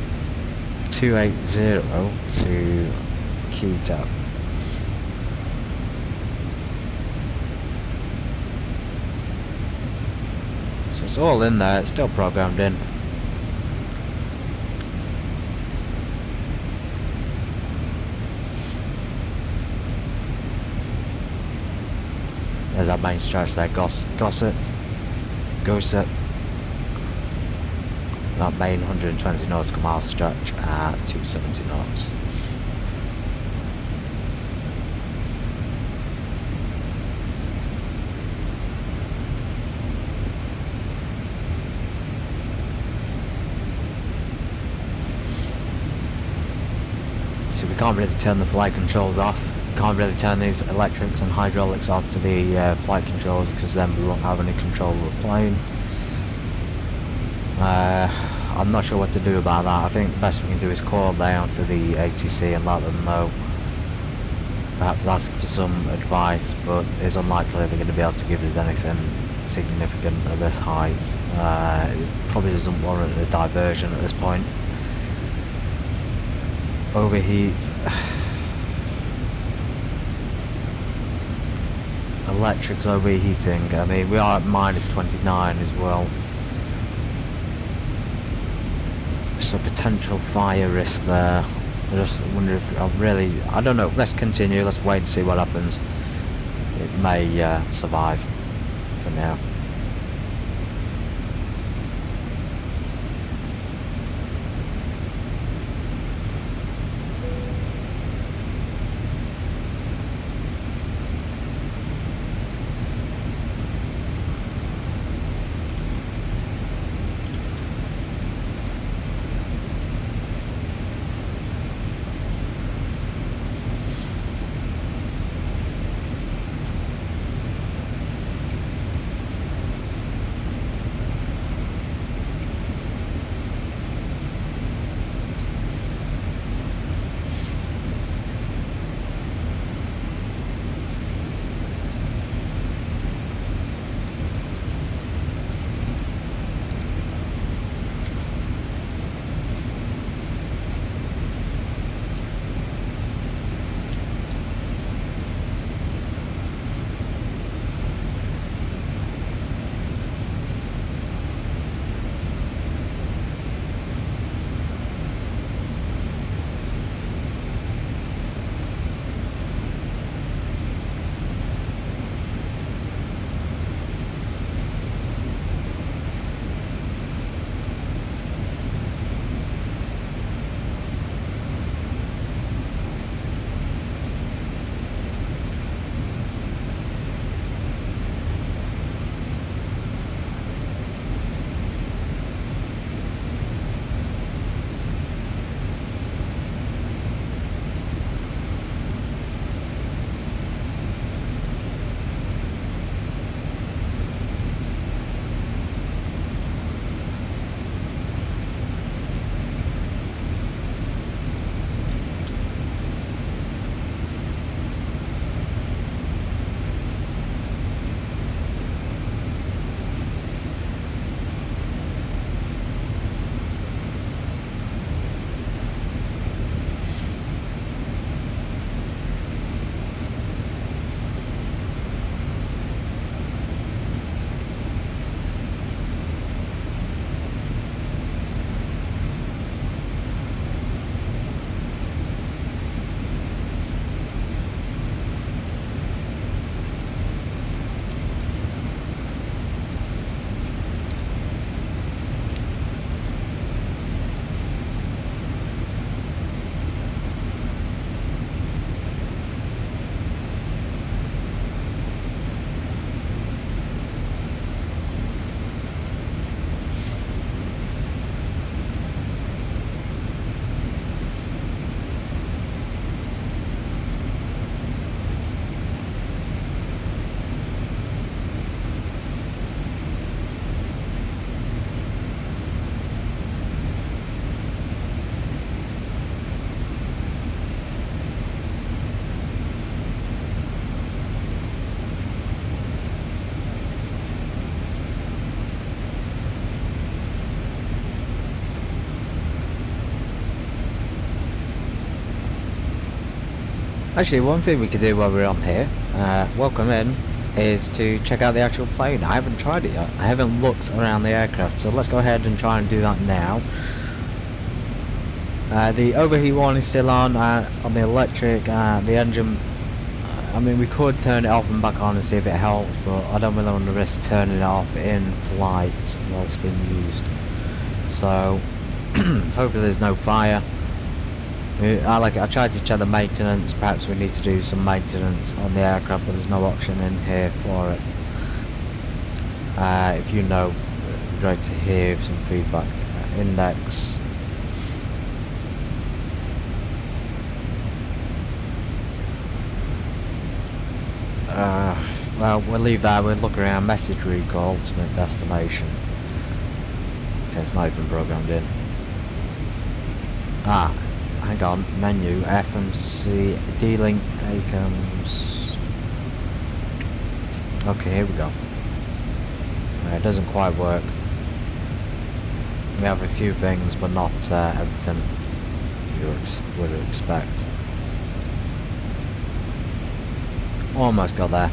280 to Quito. So it's all in there, it's still programmed in. There's that main stretch there, Gosset. That main 120 nautical mile stretch at 270 knots. So we can't really turn the flight controls off. Can't really turn these electrics and hydraulics off to the flight controls because then we won't have any control of the plane. I'm not sure what to do about that. I think the best we can do is call down to the ATC and let them know. Perhaps ask for some advice, but it's unlikely they're going to be able to give us anything significant at this height. It probably doesn't warrant a diversion at this point. Overheat. Electrics overheating. I mean, we are at minus 29 as well. So potential fire risk there. I just wonder if I don't know. Let's continue. Let's wait and see what happens. It may survive for now. Actually, one thing we could do while we're on here, welcome in, is to check out the actual plane. I haven't tried it yet. I haven't looked around the aircraft, so let's go ahead and try and do that now. The overheat warning is still on the electric, the engine. I mean, we could turn it off and back on and see if it helps, but I don't really want to risk turning it off in flight while it's being used. So, hopefully there's no fire. I tried to check the maintenance. Perhaps we need to do some maintenance on the aircraft, but there's no option in here for it. If you know, I'd like to hear some feedback. Index. Well, we'll leave that. We'll look around. Message recall, ultimate destination. Okay, it's not even programmed in. Hang on. Menu, FMC, D-Link, ACOMS. Okay, here we go. It doesn't quite work. We have a few things, but not everything you would expect. Almost got there.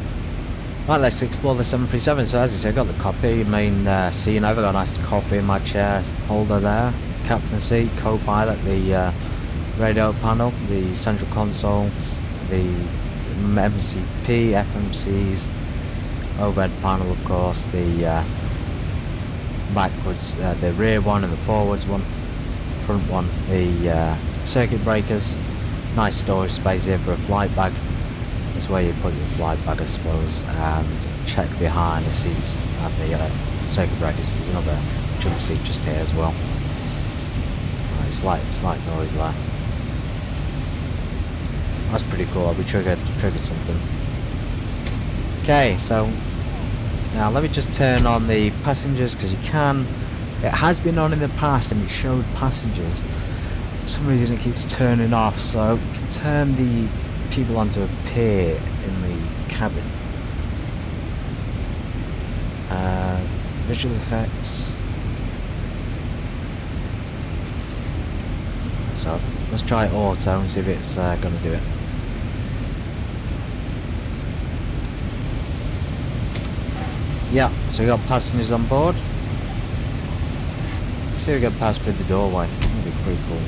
Right, let's explore the 737. So as I said, I got the copy, main seat over, got a nice coffee in my chair holder there. Captain seat, co-pilot, the radio panel, the central consoles, the MCP, FMCs, overhead panel of course, the backwards, the rear one and the forwards one, front one, the circuit breakers, nice storage space here for a flight bag. That's where you put your flight bag, I suppose, and check behind the seats and the circuit breakers. There's another jump seat just here as well. Right, slight noise there. That's pretty cool. We triggered something. Okay, so now let me just turn on the passengers, because you can. It has been on in the past and it showed passengers. For some reason it keeps turning off, so you can turn the people onto appear in the cabin. Visual effects. So let's try auto and see if it's going to do it. Yeah, so we got passengers on board. Let's see if we get past through the doorway. That'd be pretty cool.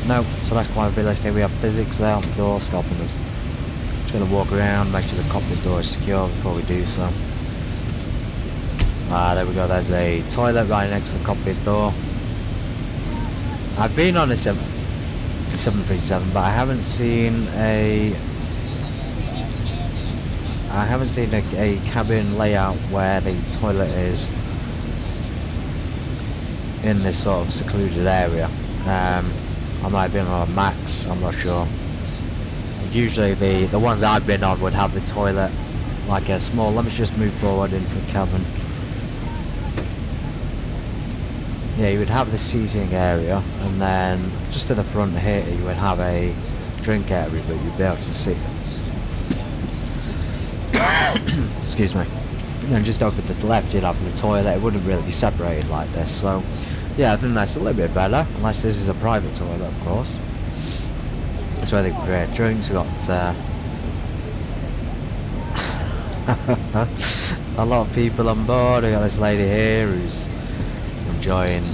No, so that's quite realistic. We have physics there on the door stopping us. Just going to walk around, make sure the cockpit door is secure before we do so. There we go, there's a toilet right next to the cockpit door. I've been on a 737, but I haven't seen a cabin layout where the toilet is in this sort of secluded area. I might have been on a Max, I'm not sure. Usually the ones I've been on would have the toilet like a small. Let me just move forward into the cabin. Yeah, you would have the seating area, and then just to the front here you would have a drink area, but you'd be able to see it. Excuse me. And just over to the left you'd have the toilet. It wouldn't really be separated like this, so yeah, I think that's a little bit better, unless this is a private toilet, of course. That's where they prepare drinks. We got a lot of people on board. We got this lady here who's enjoying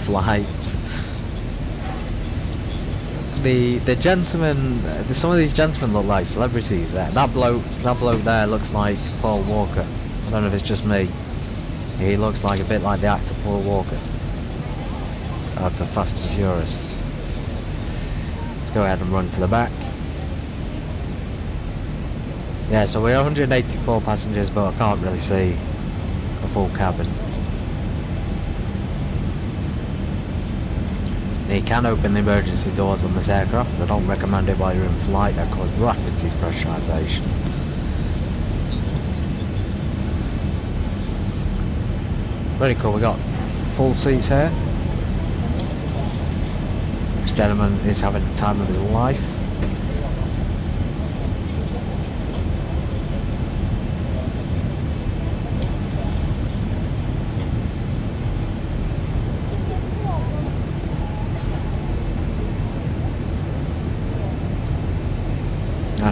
flight. The gentleman, some of these gentlemen look like celebrities there. That bloke there looks like Paul Walker. I don't know if it's just me. He looks like a bit like the actor Paul Walker. Out of Fast and Furious. Let's go ahead and run to the back. Yeah, so we're 184 passengers, but I can't really see a full cabin. You can open the emergency doors on this aircraft. I don't recommend it while you're in flight. That causes rapid depressurization. Very cool. We got full seats here. This gentleman is having the time of his life.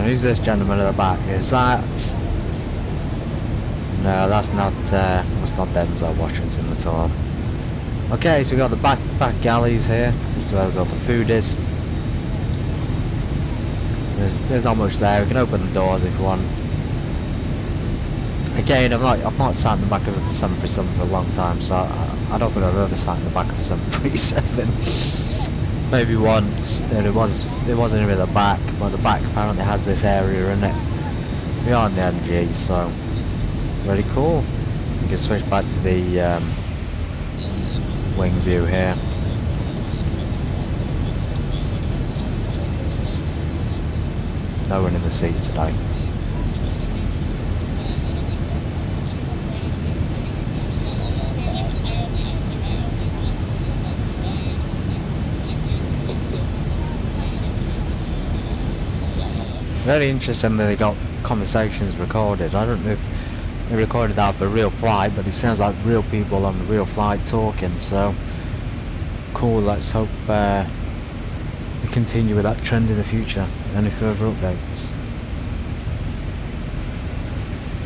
who's this gentleman at the back? Is that... No, that's not Denzel Washington at all. Okay, so we got the back galleys here. This is where the food is. There's not much there. We can open the doors if you want. Again, I've not sat in the back of a 737 for a long time, so I don't think I've ever sat in the back of a 737. Maybe once, and it wasn't even the back, but the back apparently has this area in it behind the NG, so really cool. You can switch back to the wing view here. No one in the seat today. Very interesting that they got conversations recorded. I don't know if they recorded that for a real flight, but it sounds like real people on the real flight talking, so cool. Let's hope they continue with that trend in the future. Any further updates?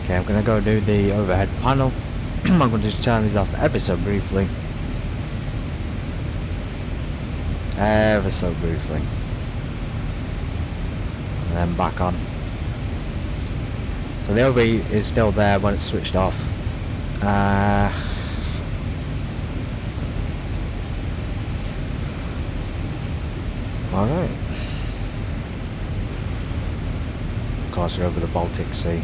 Okay, I'm going to go do the overhead panel. I'm going to just turn these off ever so briefly. Ever so briefly. And then back on. So the OV is still there when it's switched off. Alright. Of course we're over the Baltic Sea.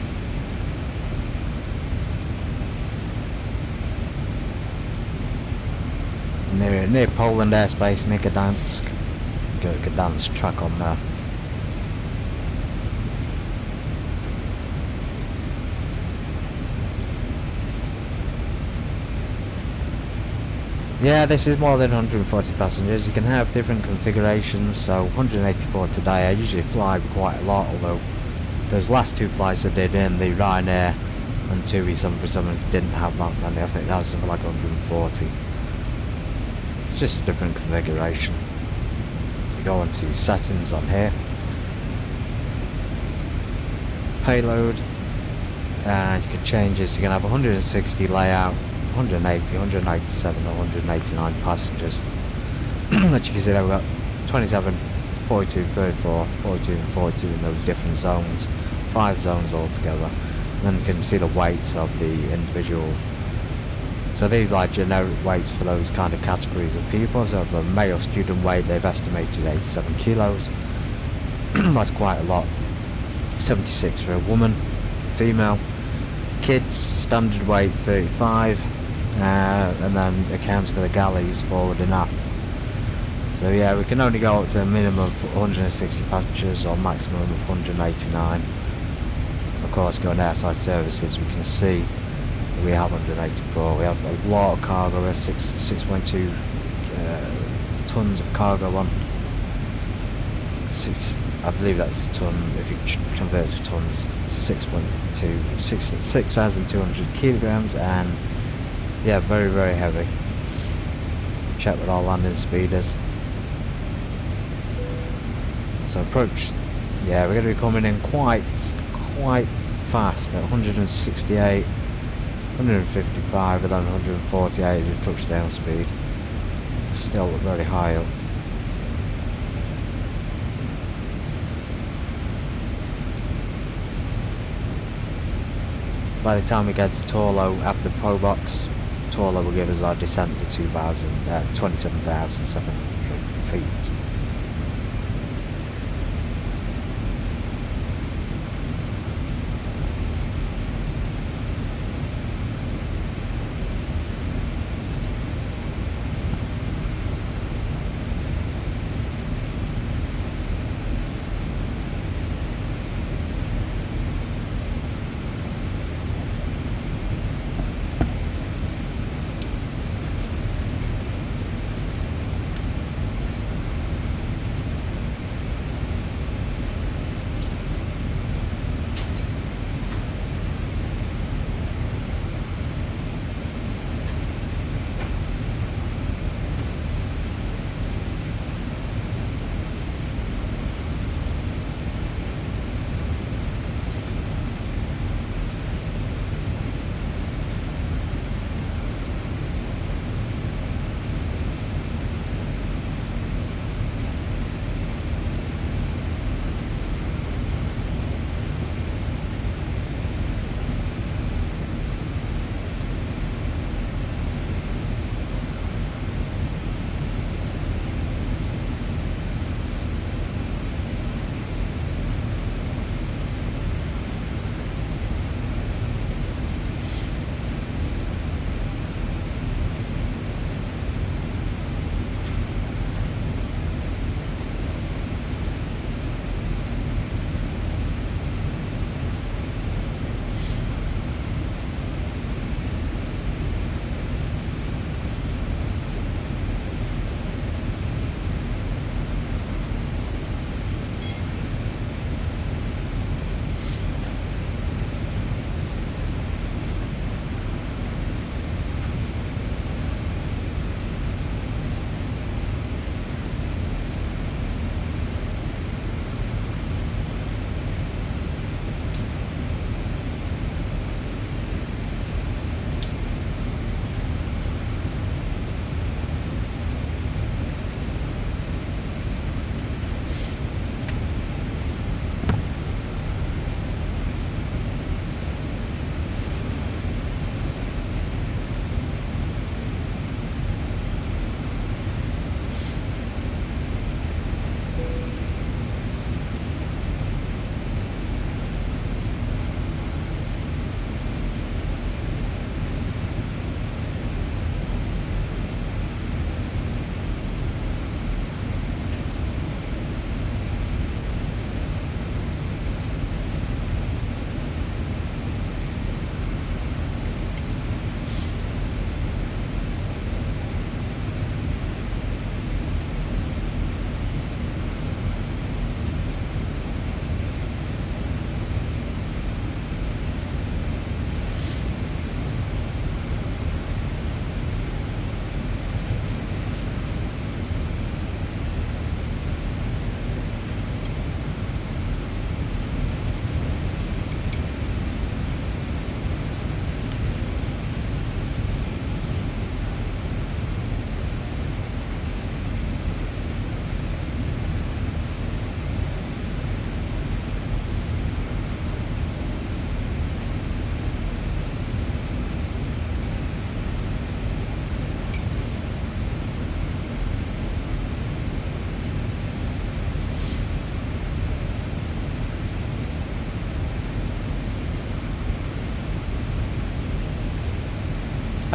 Near Poland airspace, near Gdansk. Got a Gdansk track on there. Yeah, this is more than 140 passengers. You can have different configurations, so 184 today. I usually fly quite a lot, although those last two flights I did in the Ryanair and TUI 737 didn't have that many. I think that was something like 140. It's just a different configuration. So you go into settings on here, payload, and you can change this. You can have 160 layout, 180, 197 or 189 passengers. As you can see there, we've got 27, 42, 34, 42 and 42 in those different zones. 5 zones altogether. And then you can see the weights of the individual. So these are like generic weights for those kind of categories of people. So for a male student weight, they've estimated 87 kilos. That's quite a lot. 76 for a woman, female. Kids, standard weight 35. And then accounts for the galleys forward and aft. So yeah, we can only go up to a minimum of 160 passengers or maximum of 189. Of course, going airside services, we can see we have 184. We have a lot of cargo. We have 6.2 tons of cargo on. I believe that's a ton. If you convert it to tons, 6,200 kilograms, and yeah, very, very heavy. Check what our landing speed is. So approach. Yeah, we're going to be coming in quite fast at 168, 155, and then 148 is the touchdown speed. Still very high up. By the time we get to Torlo after Pro Box, Torlo will give us our descent to 27,700 feet.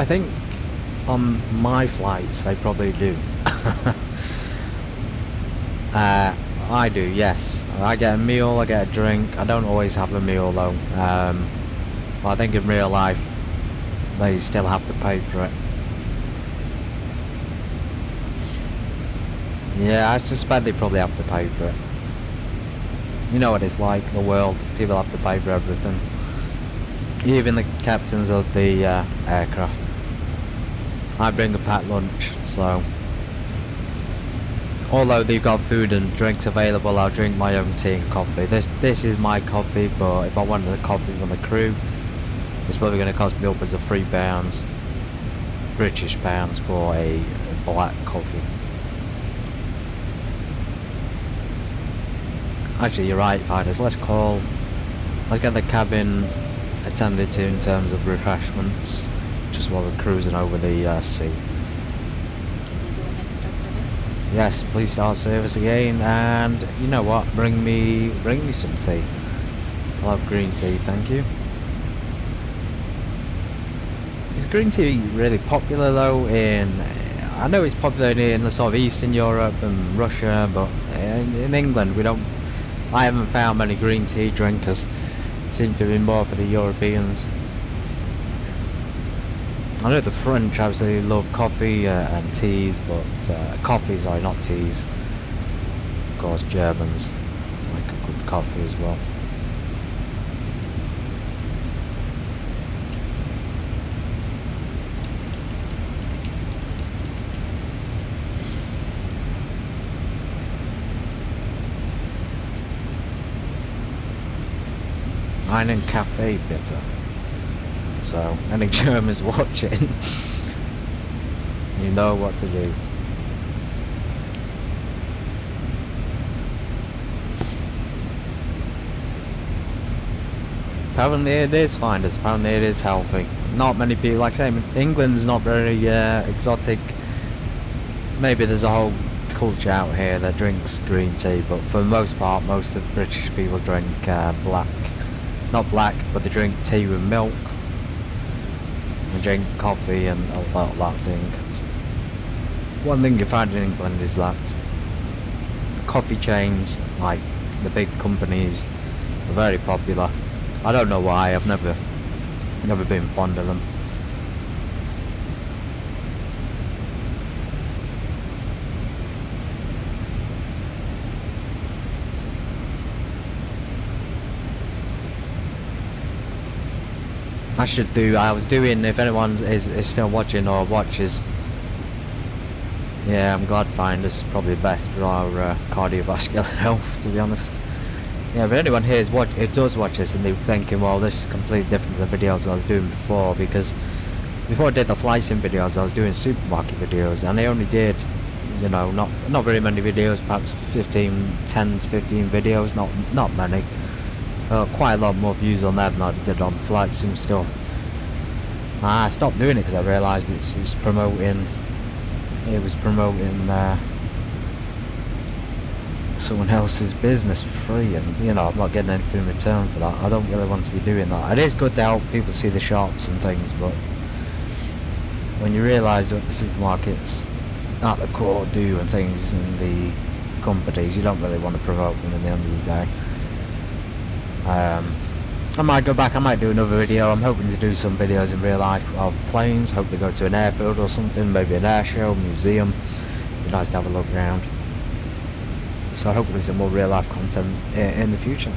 I think on my flights they probably do. I do, yes. I get a meal, I get a drink. I don't always have a meal though. But I think in real life they still have to pay for it. Yeah, I suspect they probably have to pay for it. You know what it's like, the world. People have to pay for everything. Even the captains of the aircraft. I bring a packed lunch, so... Although they've got food and drinks available, I'll drink my own tea and coffee. This is my coffee, but if I wanted a coffee from the crew, it's probably going to cost me upwards of £3, British pounds, for a black coffee. Actually, you're right, Fighters. Let's get the cabin attended to in terms of refreshments, just while we're cruising over the sea. Can we go ahead and start service? Yes, please start service again, and you know what? Bring me some tea. I'll have green tea, thank you. Is green tea really popular though I know it's popular in the sort of Eastern Europe and Russia, but in England I haven't found many green tea drinkers. Seem to be more for the Europeans. I know the French absolutely love coffee and teas, but coffee, sorry, not teas. Of course, Germans like a good coffee as well. Einen Kaffee bitte. So, any Germans watching, you know what to do. Apparently it is fine, apparently it is healthy. Not many people, like I say, England's not very exotic. Maybe there's a whole culture out here that drinks green tea, but for the most part, most of the British people drink black. Not black, but they drink tea with milk. They drink coffee and a lot of that thing. One thing you find in England is that coffee chains, like the big companies, are very popular. I don't know why, I've never been fond of them. I was doing, if anyone is still watching or watches, yeah, I'm glad Finder's is probably best for our cardiovascular health, to be honest. Yeah, if anyone here does watch this and they're thinking, well, this is completely different to the videos I was doing before, because before I did the flight sim videos, I was doing supermarket videos, and I only did, you know, not very many videos, perhaps 10 to 15 videos, not many. Quite a lot more views on that than I did on flight sim stuff. I stopped doing it because I realised it was promoting someone else's business for free, and you know, I'm not getting anything in return for that. I don't really want to be doing that. It is good to help people see the shops and things, but when you realise what the supermarkets at the core do and things in the companies, you don't really want to provoke them at the end of the day. I might go back, I might do another video. I'm hoping to do some videos in real life of planes, hopefully go to an airfield or something, maybe an air show, museum. It'd be nice to have a look around. So hopefully some more real life content in the future.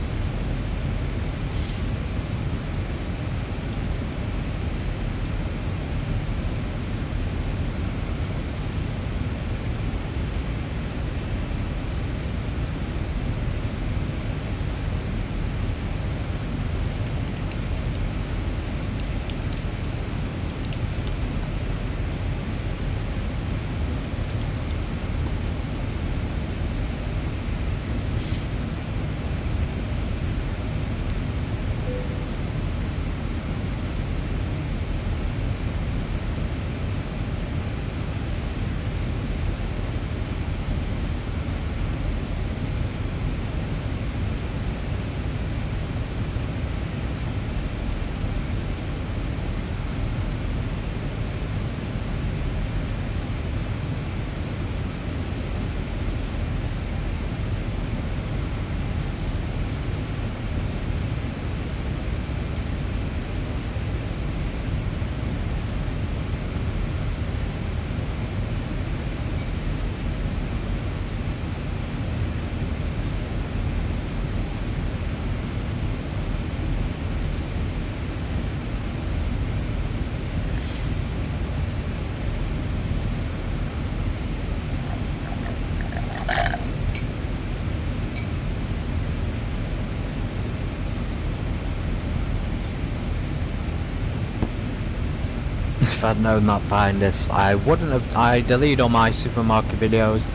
if I'd known that behind this, I wouldn't have. I deleted all my supermarket videos.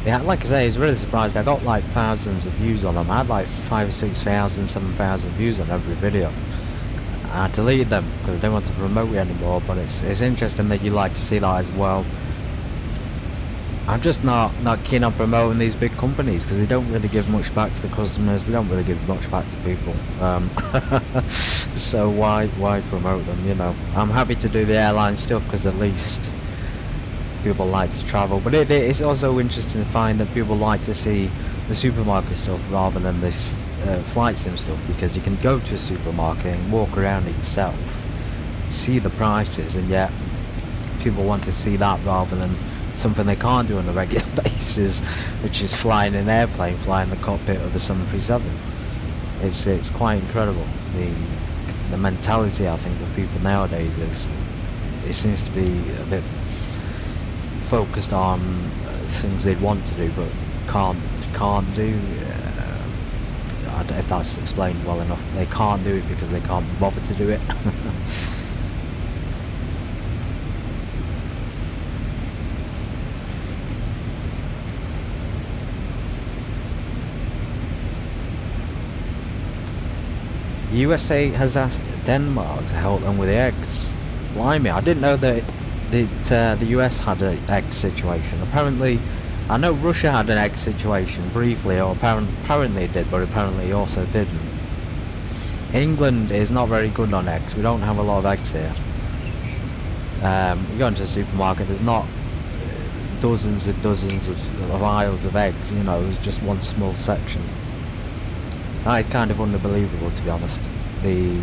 Yeah, like I say, I was really surprised. I got like thousands of views on them. I had like 5,000 or 6,000, 7,000 views on every video. I deleted them because I didn't want to promote it anymore. But it's interesting that you like to see that as well. I'm just not keen on promoting these big companies because they don't really give much back to the customers. They don't really give much back to people. So why promote them? You know, I'm happy to do the airline stuff because at least people like to travel. But it's also interesting to find that people like to see the supermarket stuff rather than this flight sim stuff, because you can go to a supermarket and walk around it yourself, see the prices, and yet people want to see that rather than something they can't do on a regular basis, which is flying an airplane, flying the cockpit of a 737. It's quite incredible. The mentality, I think, of people nowadays is, it seems to be a bit focused on things they'd want to do but can't do. I don't know if that's explained well enough. They can't do it because they can't bother to do it. The USA has asked Denmark to help them with the eggs. Blimey, I didn't know that the US had an egg situation. Apparently, I know Russia had an egg situation briefly, or apparently it did, but apparently also didn't. England is not very good on eggs. We don't have a lot of eggs here. You go into a supermarket, there's not dozens and dozens of aisles of eggs, you know, there's just one small section. That is kind of unbelievable, to be honest. The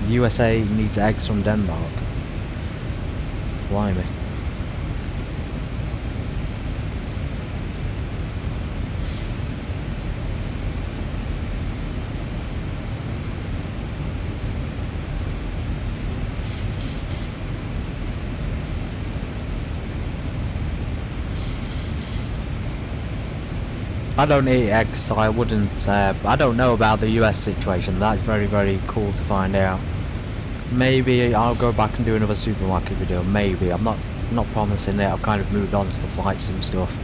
USA needs eggs from Denmark. Blimey. I don't eat eggs, so I wouldn't. I don't know about the US situation. That's very, very cool to find out. Maybe I'll go back and do another supermarket video. Maybe. I'm not promising it. I've kind of moved on to the flight sim stuff.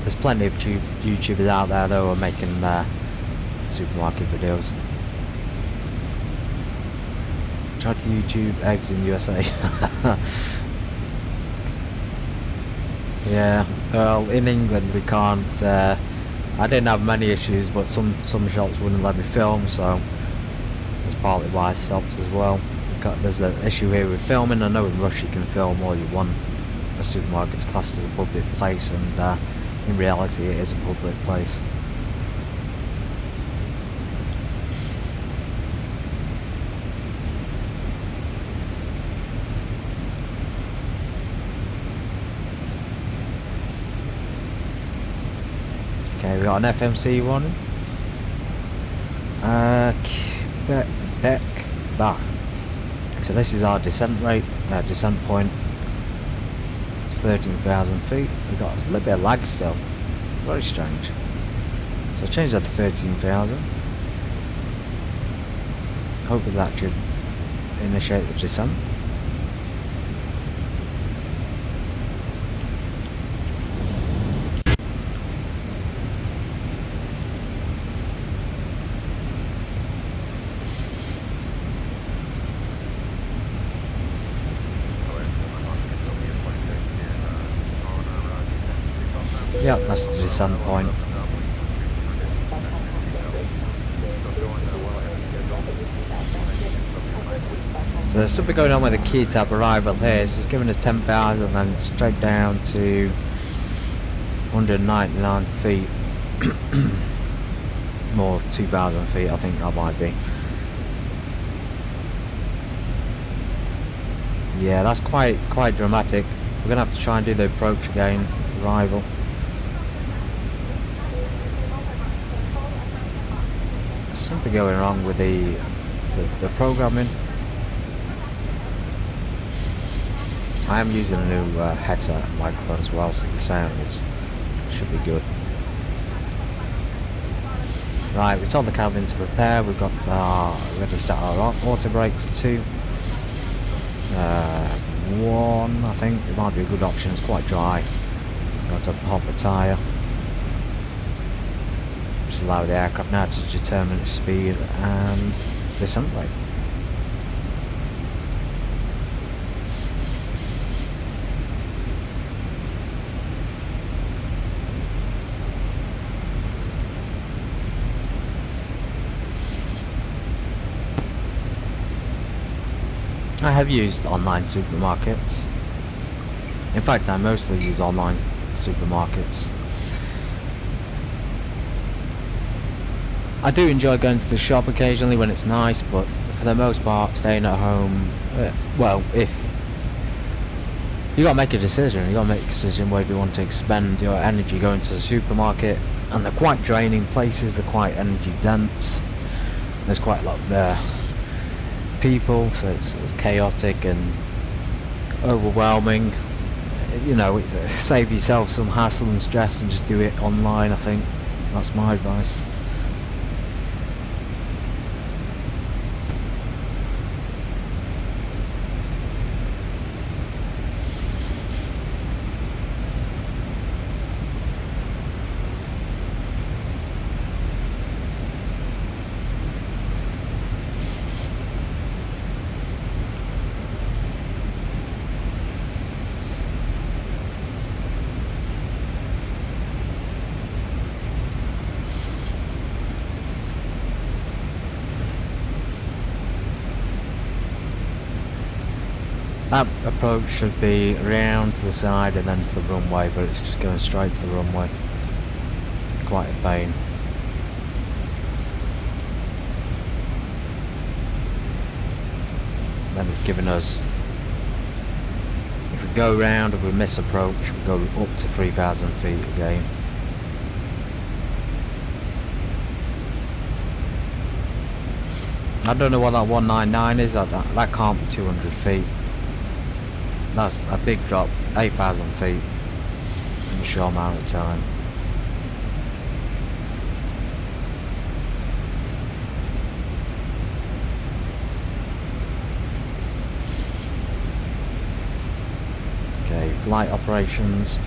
There's plenty of YouTubers out there though who are making supermarket videos. Try to YouTube eggs in USA. Yeah, well, in England we can't. I didn't have many issues, but some shops wouldn't let me film, so that's partly why I stopped as well. There's the issue here with filming. I know in Russia you can film all you want. A supermarket's classed as a public place, and in reality it is a public place. Okay, we got an FMC warning. Quebec. So this is our descent rate, descent point. It's 13,000 feet. We got a little bit of lag still. Very strange. So I changed that to 13,000. Hopefully that should initiate the descent. Yep, that's the descent point. So there's something going on with the key tab arrival here. It's just giving us 10,000 and then straight down to 199 feet. More 2,000 feet, I think that might be. Yeah, that's quite dramatic. We're gonna have to try and do the approach again, arrival. Something going wrong with the programming. I am using a new headset microphone as well, so the sound should be good. Right, we told the cabin to prepare. We've got we had to set our auto brakes too. 1, I think. It might be a good option, it's quite dry. Got to pop a tyre. Just allow the aircraft now to determine its speed and decelerate. I have used online supermarkets. In fact, I mostly use online supermarkets. I do enjoy going to the shop occasionally when it's nice, but for the most part, staying at home, well, if you gotta make a decision, you gotta make a decision whether you want to expend your energy going to the supermarket, and they're quite draining places, they're quite energy dense, there's quite a lot of people, so it's chaotic and overwhelming. You know, save yourself some hassle and stress and just do it online. I think that's my advice. That approach should be round to the side and then to the runway, but it's just going straight to the runway. Quite a pain. Then it's giving us, if we go round and we miss approach, we go up to 3,000 feet again. I don't know what that 199 is, that can't be 200 feet. That's a big drop, 8,000 feet in a short amount of time. Okay, flight operations.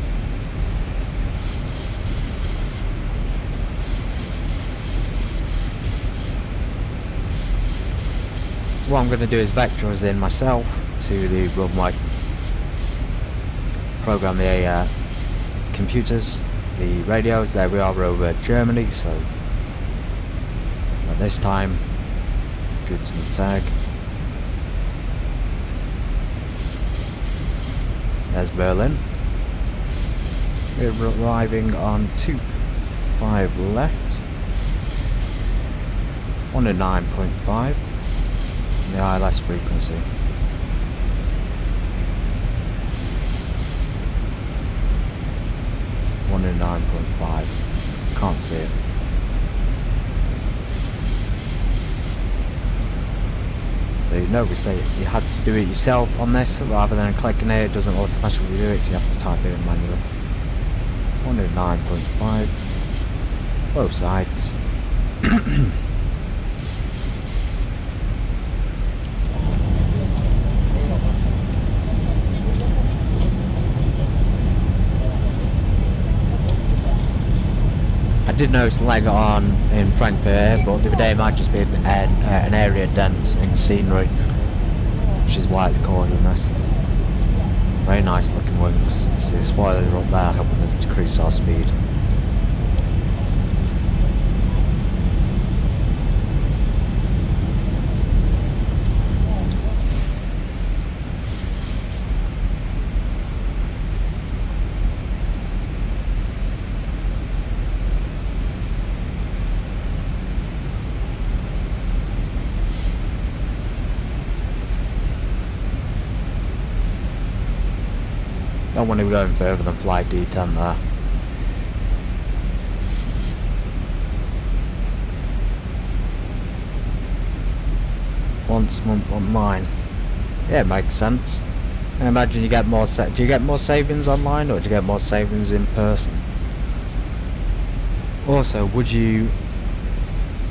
So what I'm going to do is vector us in myself to the runway. Program the computers, the radios. There we are over Germany, so at this time, good to the tag. There's Berlin. We're arriving on 25 left, 109.5, the ILS frequency. One 9.5. Can't see it. So you notice that you had to do it yourself on this rather than clicking it. It doesn't automatically do it, so you have to type it in manually. 109.5. Both sides. I did notice lag on in Frankfurt Airport the other day. It might just be an area dense in scenery, which is why it's causing this. Very nice looking wings. See the spoiler up there, helping us decrease our speed. Don't want to go any further than flight D10 there. Once a month online. Yeah, it makes sense. I imagine you get more. Do you get more savings online, or do you get more savings in person? Also, would you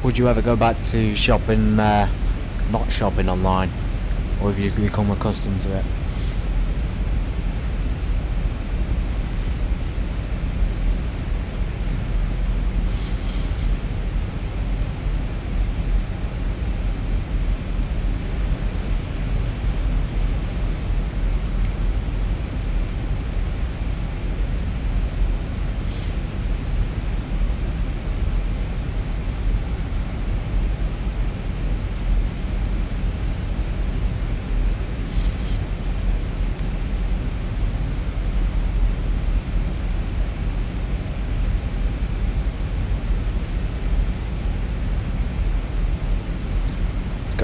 ever go back to shopping, not shopping online, or have you become accustomed to it?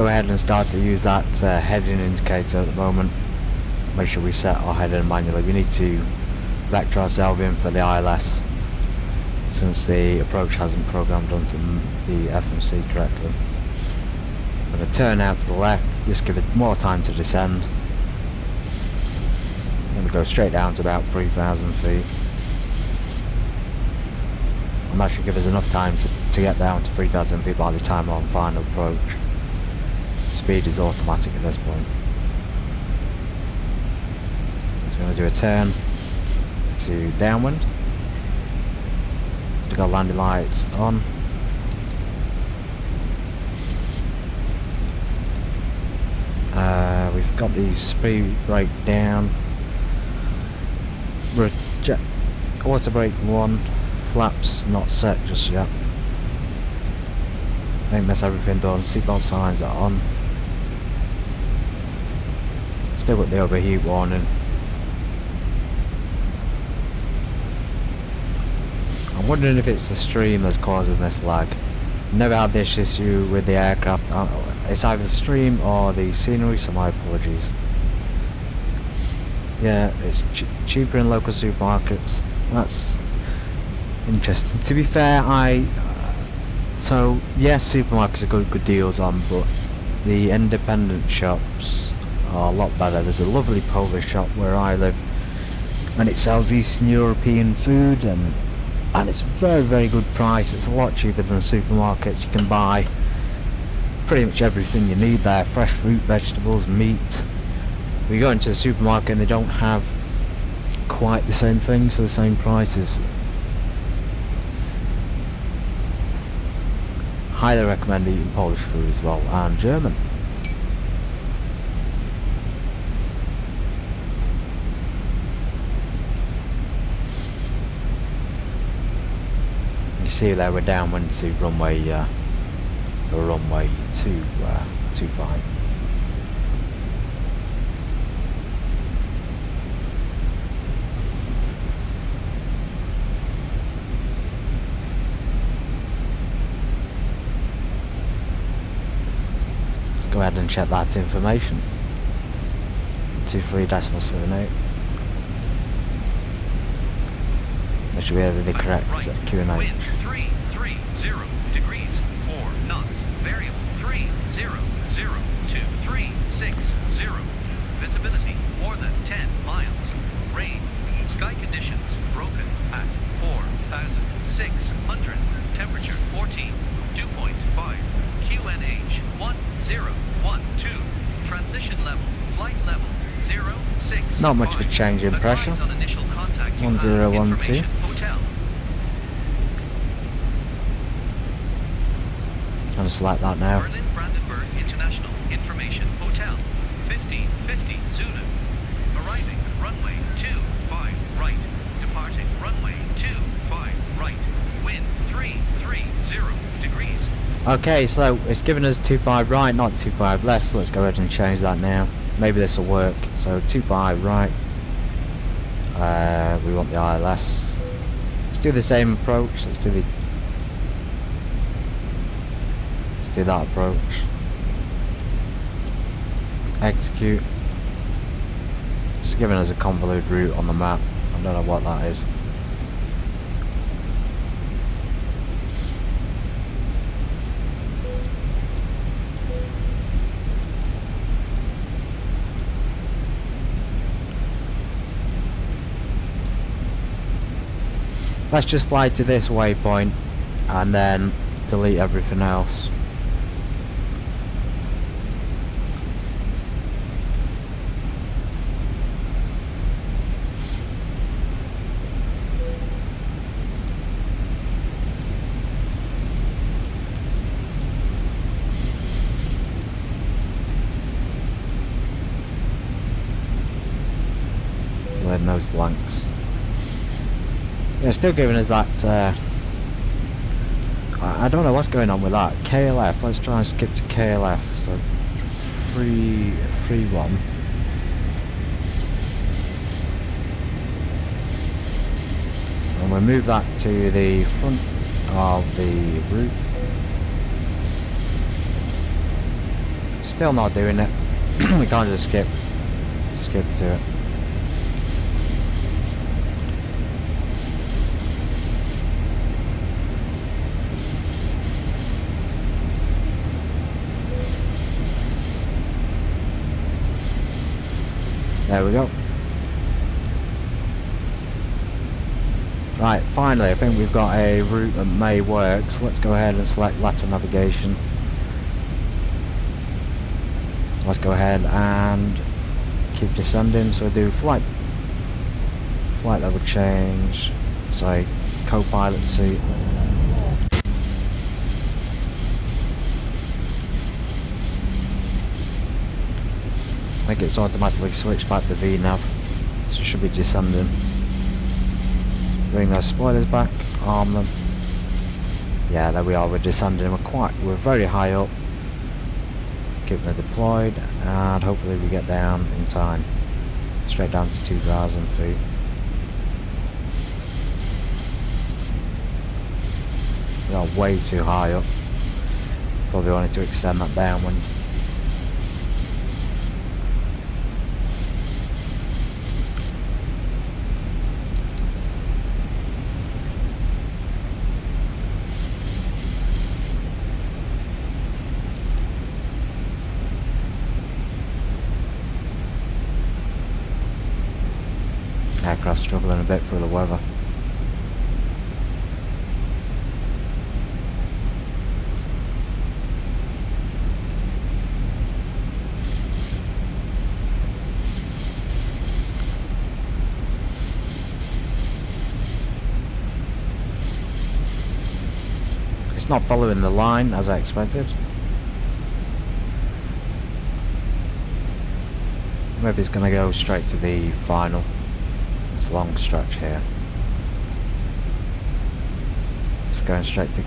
go ahead and start to use that heading indicator at the moment. Make sure we set our heading manually. We need to vector ourselves in for the ILS since the approach hasn't programmed onto the FMC correctly. I'm going to turn out to the left, just give it more time to descend. I'm going to go straight down to about 3,000 feet. And that should give us enough time to get down to 3,000 feet by the time we're on final approach. Speed is automatic at this point. So we're going to do a turn to downwind. Still got landing lights on. We've got the speed brake down. Auto brake 1. Flaps not set just yet. I think that's everything done. Seatbelt signs are on. Still got the overheat warning. I'm wondering if it's the stream that's causing this lag. Never had this issue with the aircraft. It's either the stream or the scenery, so my apologies. Yeah, it's cheaper in local supermarkets. That's interesting. To be fair, so yes, supermarkets are good deals on, but the independent shops are a lot better. There's a lovely Polish shop where I live, and it sells Eastern European food, and it's very good price. It's a lot cheaper than supermarkets. You can buy pretty much everything you need there: fresh fruit, vegetables, meat. We go into the supermarket and they don't have quite the same things for the same prices. Highly recommend eating Polish food as well, and German. You see there we're downwind to runway 25. Go ahead and check that information. 23.78. Make sure we have the correct QNH. Wind 330 degrees, 4 knots. Variable 3002360. Visibility more than 10 miles. Rain. Sky conditions broken at 4,600. Temperature 14. Dew point 5. QNH 1012. Transition level. Flight level 06. Not much of a change in pressure. 1012. I'm just like that now. Berlin Brandenburg International Information Hotel 1550 Zulu. Arriving runway 25 right. Departing runway 25 right. Wind 330 degrees. Okay, so it's given us 25 right, not 25 left, so let's go ahead and change that now. Maybe this will work. So 25 right. We want the ILS. Let's do the same approach. Let's do that approach. Execute. It's giving us a convoluted route on the map. I don't know what that is. Let's just fly to this waypoint and then delete everything else. Letting those blanks. Yeah, still giving us that, I don't know what's going on with that. KLF, let's try and skip to KLF, so 331. And we'll move that to the front of the route. Still not doing it. We can't just skip to it. There we go. Right, finally, I think we've got a route that may work, so let's go ahead and select lateral navigation. Let's go ahead and keep descending, so we'll do flight level change, say co-pilot seat. I think it's automatically switched back to VNav, so it should be descending. Bring those spoilers back, arm them. Yeah, there we are, we're descending, we're very high up. Keep them deployed, and hopefully we get down in time. Straight down to 2,000 feet. We are way too high up. Probably wanted to extend that downwind. Aircraft struggling a bit through the weather. It's not following the line as I expected. Maybe it's going to go straight to the final. It's a long stretch here. It's going straight to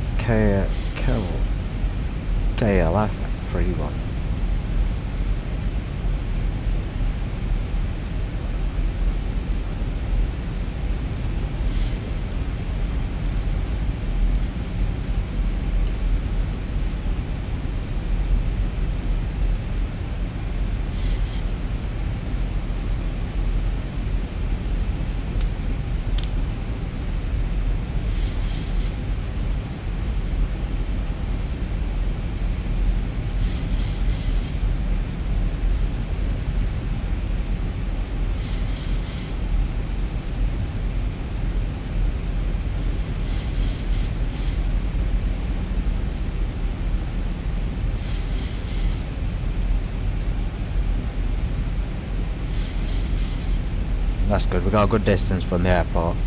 KLF 31. That's good, we got a good distance from the airport.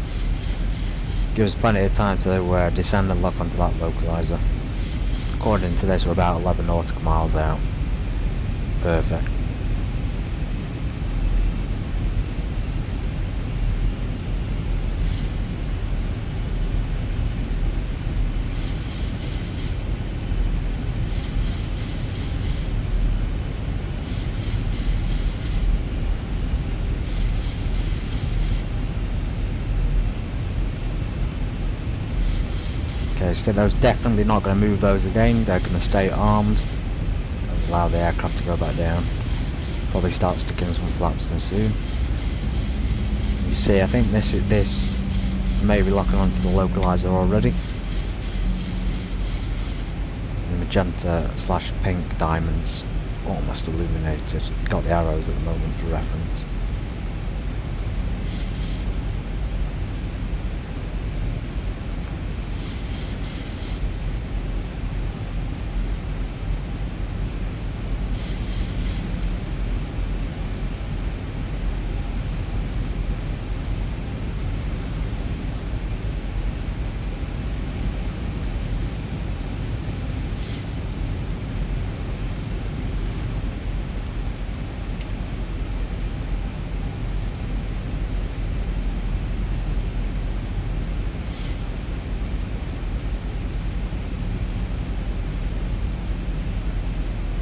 Gives us plenty of time to descend and lock onto that localizer. According to this, we're about 11 nautical miles out. Perfect. Okay, so those definitely not going to move those again. They're going to stay armed. Allow the aircraft to go back down. Probably start sticking some flaps in soon. You see, I think this may be locking onto the localizer already. The magenta / pink diamonds almost illuminated. Got the arrows at the moment for reference.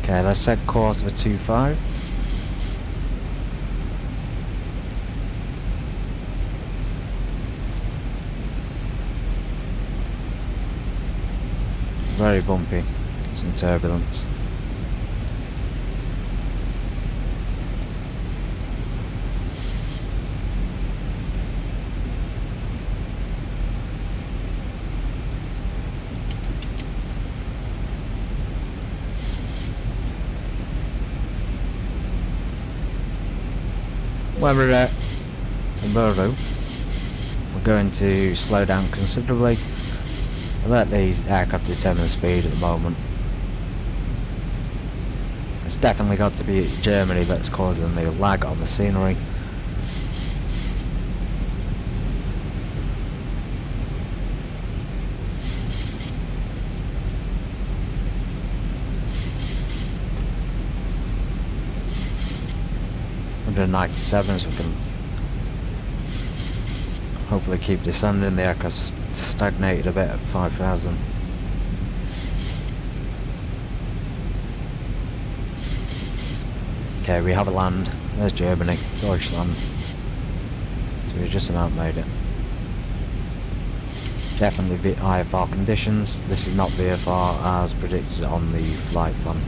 Okay, let's set course for 25. Very bumpy, some turbulence. We're at Buru. We're going to slow down considerably. Let these aircraft determine the speed at the moment. It's definitely got to be Germany that's causing the lag on the scenery. .97, so we can hopefully keep descending. The aircraft's stagnated a bit at 5,000. Okay, we have a land. There's Germany, Deutschland. So we just about made it. Definitely IFR conditions. This is not VFR as predicted on the flight plan.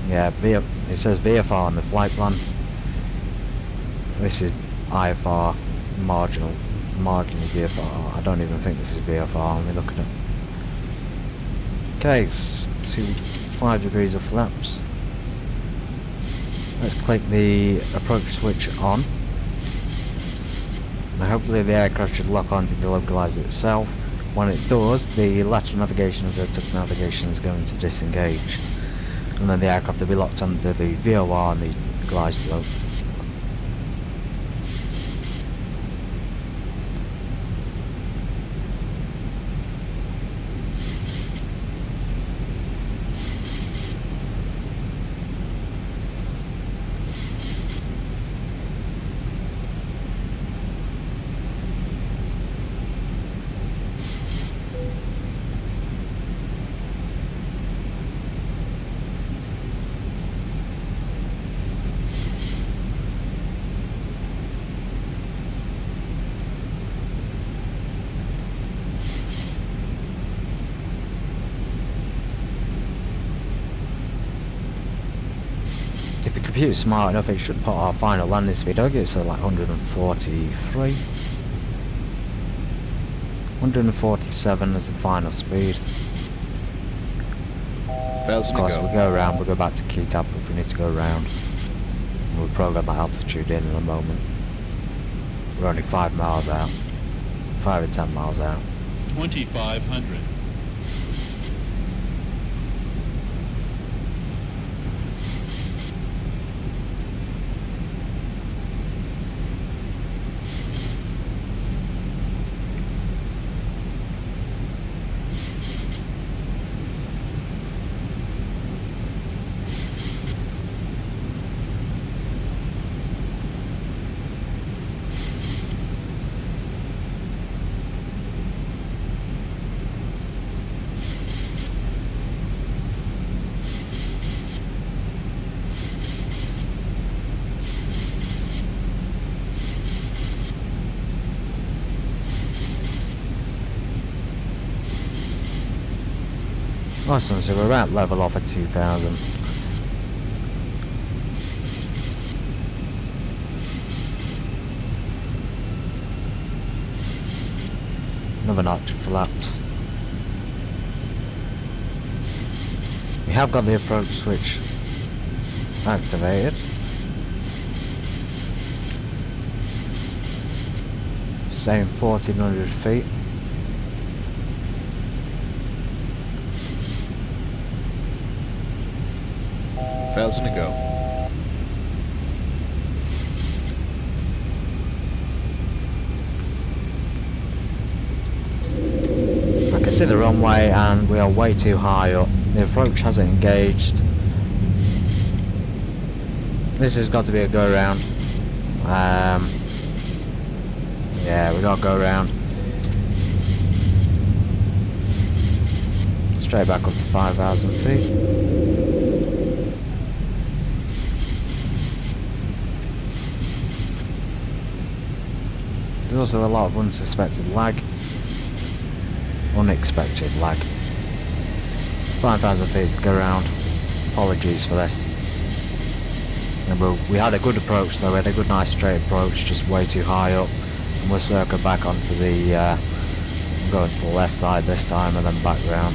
Yeah, it says VFR on the flight plan. This is IFR marginally VFR. I don't even think this is VFR. Let me look at it. Okay, to 5 degrees of flaps. Let's click the approach switch on. Now hopefully the aircraft should lock on to delocalize itself. When it does, the lateral navigation of the tuck navigation is going to disengage. And then the aircraft will be locked onto the VOR and the glide slope. If the computer's smart enough, it should put our final landing speed. I'll give it so like 143. 147 is the final speed. 1,000 Of course, to we go. go around, we'll go back to Kitap if we need to go around. We'll program that altitude in a moment. We're only 5 miles out. 5 or 10 miles out. 2,500. Awesome, so we're at level off at 2,000. Another notch of flaps. We have got the approach switch activated. Same 1,400 feet. $1,000 to go. I can see the runway and we are way too high up. The approach hasn't engaged. This has got to be a go round. Yeah, we got to go round. Straight back up to 5,000 feet. There's also a lot of unsuspected lag. Unexpected lag. 5,000 feet to go around. Apologies for this. We had a good approach though, we had a good nice straight approach, just way too high up. And we'll circle back onto the going to the left side this time and then back round.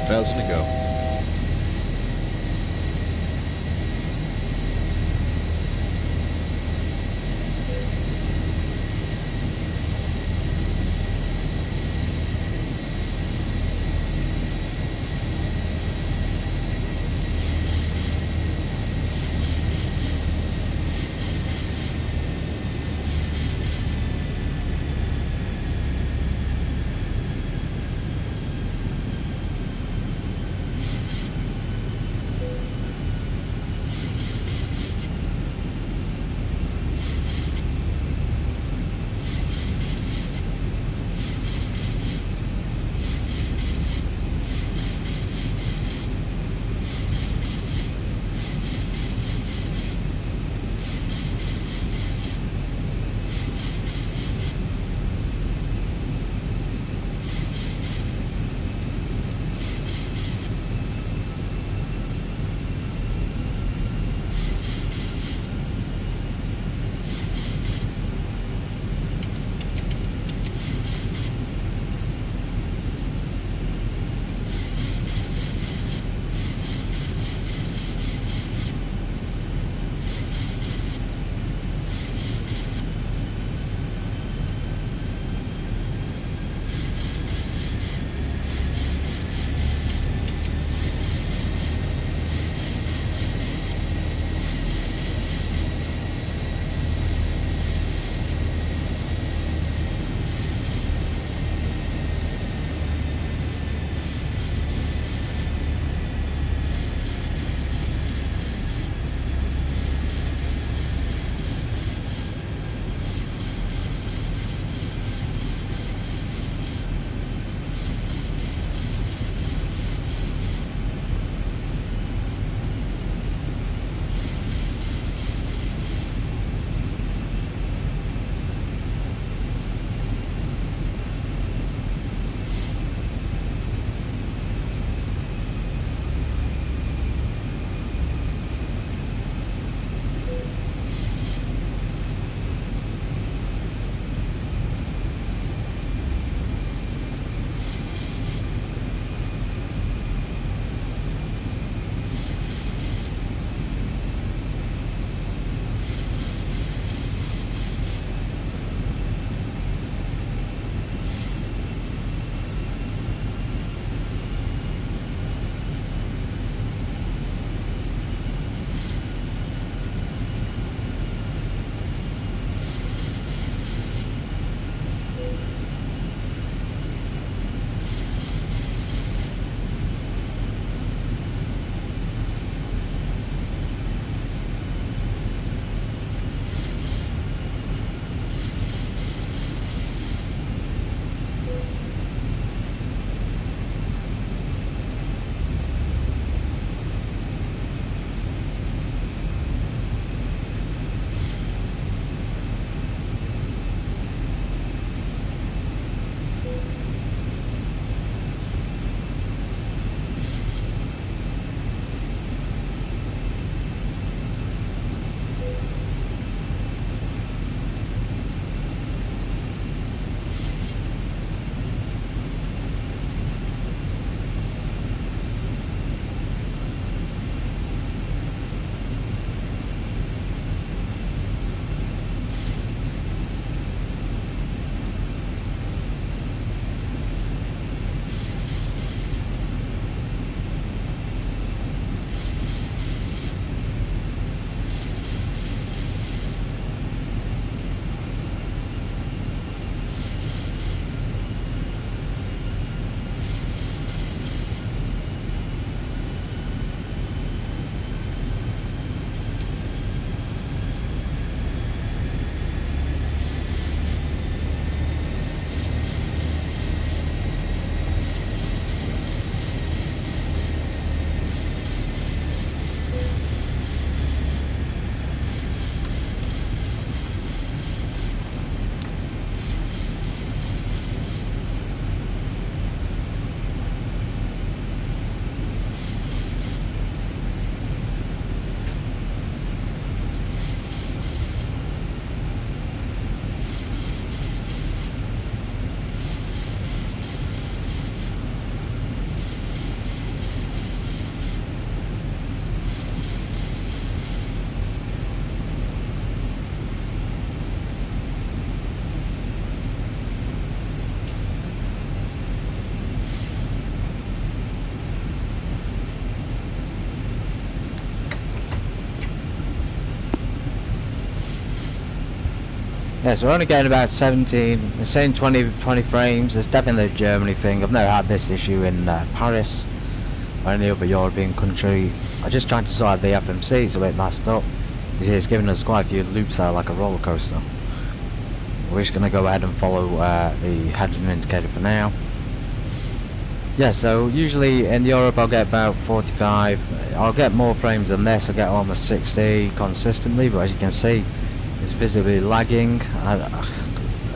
Thousand to go. Yes, we're only getting about 17, it's saying 20 frames. It's definitely a Germany thing. I've never had this issue in Paris or any other European country. I'm just trying to sort out the FMC, it's a bit messed up. You see, it's giving us quite a few loops there like a roller coaster. We're just going to go ahead and follow the heading indicator for now. Yeah, so usually in Europe I'll get about 45, I'll get more frames than this, I'll get almost 60 consistently, but as you can see it's visibly lagging.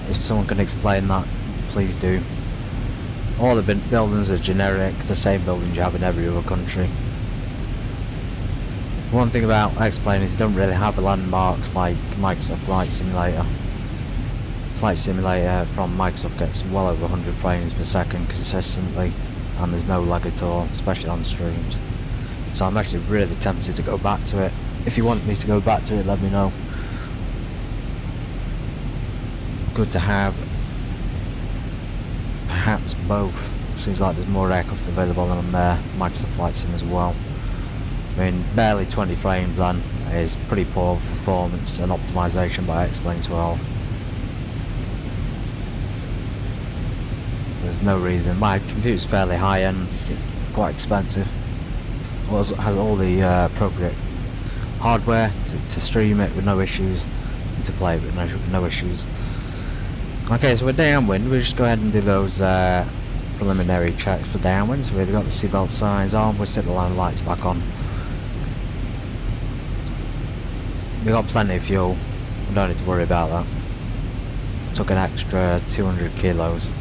If someone can explain that, please do. All the buildings are generic, the same buildings you have in every other country. One thing about X-Plane is you don't really have landmarks like Microsoft Flight Simulator. Flight Simulator from Microsoft gets well over 100 frames per second consistently, and there's no lag at all, especially on streams. So I'm actually really tempted to go back to it. If you want me to go back to it, let me know. Good to have perhaps both. Seems like there's more aircraft available on Microsoft Flight Sim as well. I mean, barely 20 frames then is pretty poor performance and optimization by X-Plane 12. There's no reason. My computer's fairly high end, it's quite expensive. Also has all the appropriate hardware to stream it with no issues, and to play it with no issues. Okay, so we're downwind. We'll just go ahead and do those preliminary checks for downwind. So we've got the seatbelt signs on, we'll stick the line lights back on. We've got plenty of fuel, we don't need to worry about that. Took an extra 200 kilos,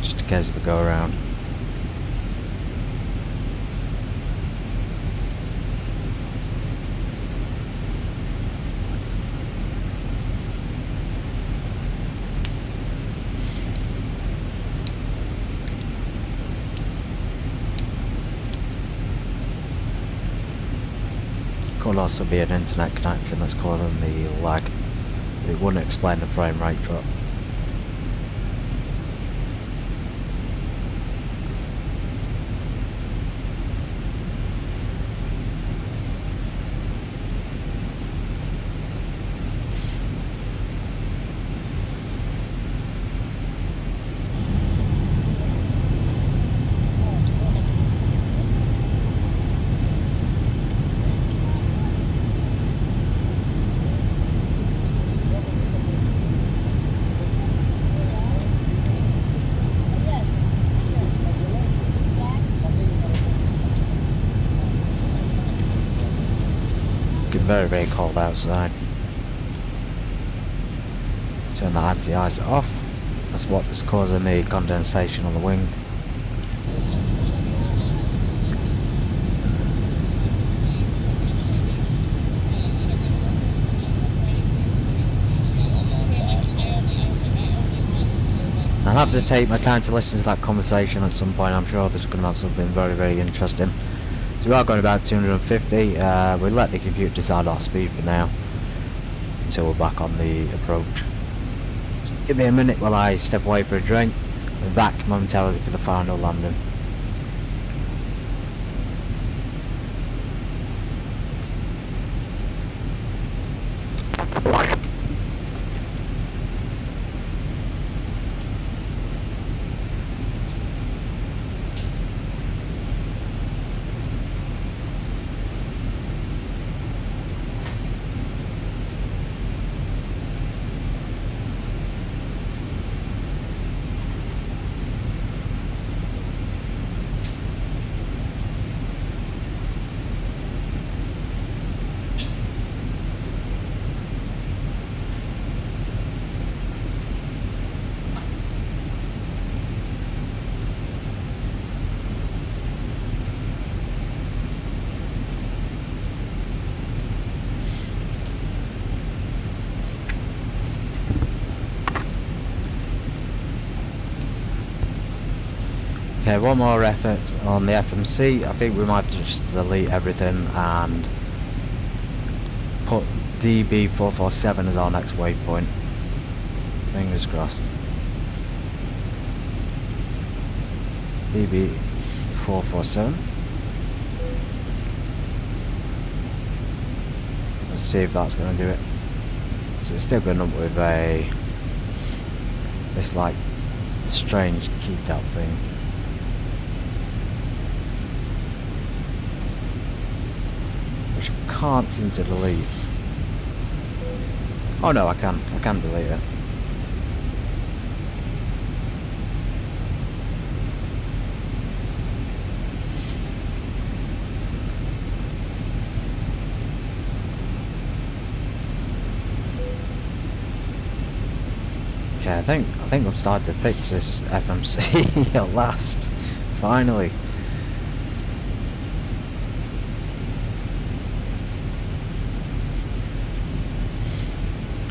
just in case if we go around. Could also be an internet connection that's causing the lag. It wouldn't explain the frame rate drop. Very, very cold outside. Turn the anti-ice off. That's what's causing the condensation on the wing. I'll have to take my time to listen to that conversation at some point. I'm sure there's going to be something very, very interesting. So we are going about 250, we'll let the computer decide our speed for now, until we're back on the approach. Just give me a minute while I step away for a drink, we're back momentarily for the final landing. Okay, one more effort on the FMC. I think we might just delete everything and put DB447 as our next waypoint. Fingers crossed. DB447. Let's see if that's going to do it. So it's still going up with this like strange keytab thing. Which I can't seem to delete. Oh no, I can delete it. Okay, I think I'm starting to fix this FMC at last. Finally.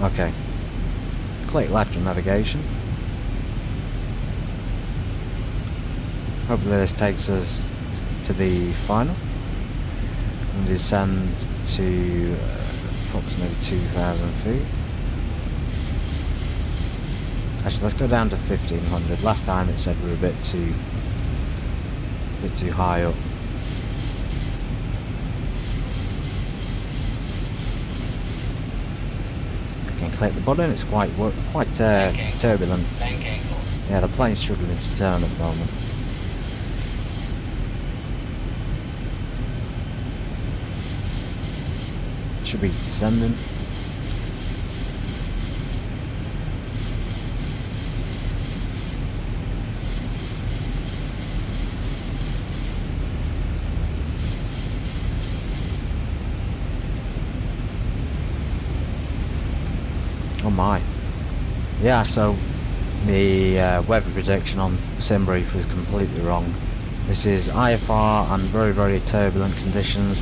Okay. Click left on navigation. Hopefully this takes us to the final. And descend to approximately 2,000 feet. Actually, let's go down to 1,500. Last time it said we were a bit too high up. I can click the button. It's quite turbulent. Yeah, the plane's struggling to turn at the moment. Should be descending. Oh my. Yeah, so the weather prediction on SimBrief was completely wrong. This is IFR and very, very turbulent conditions.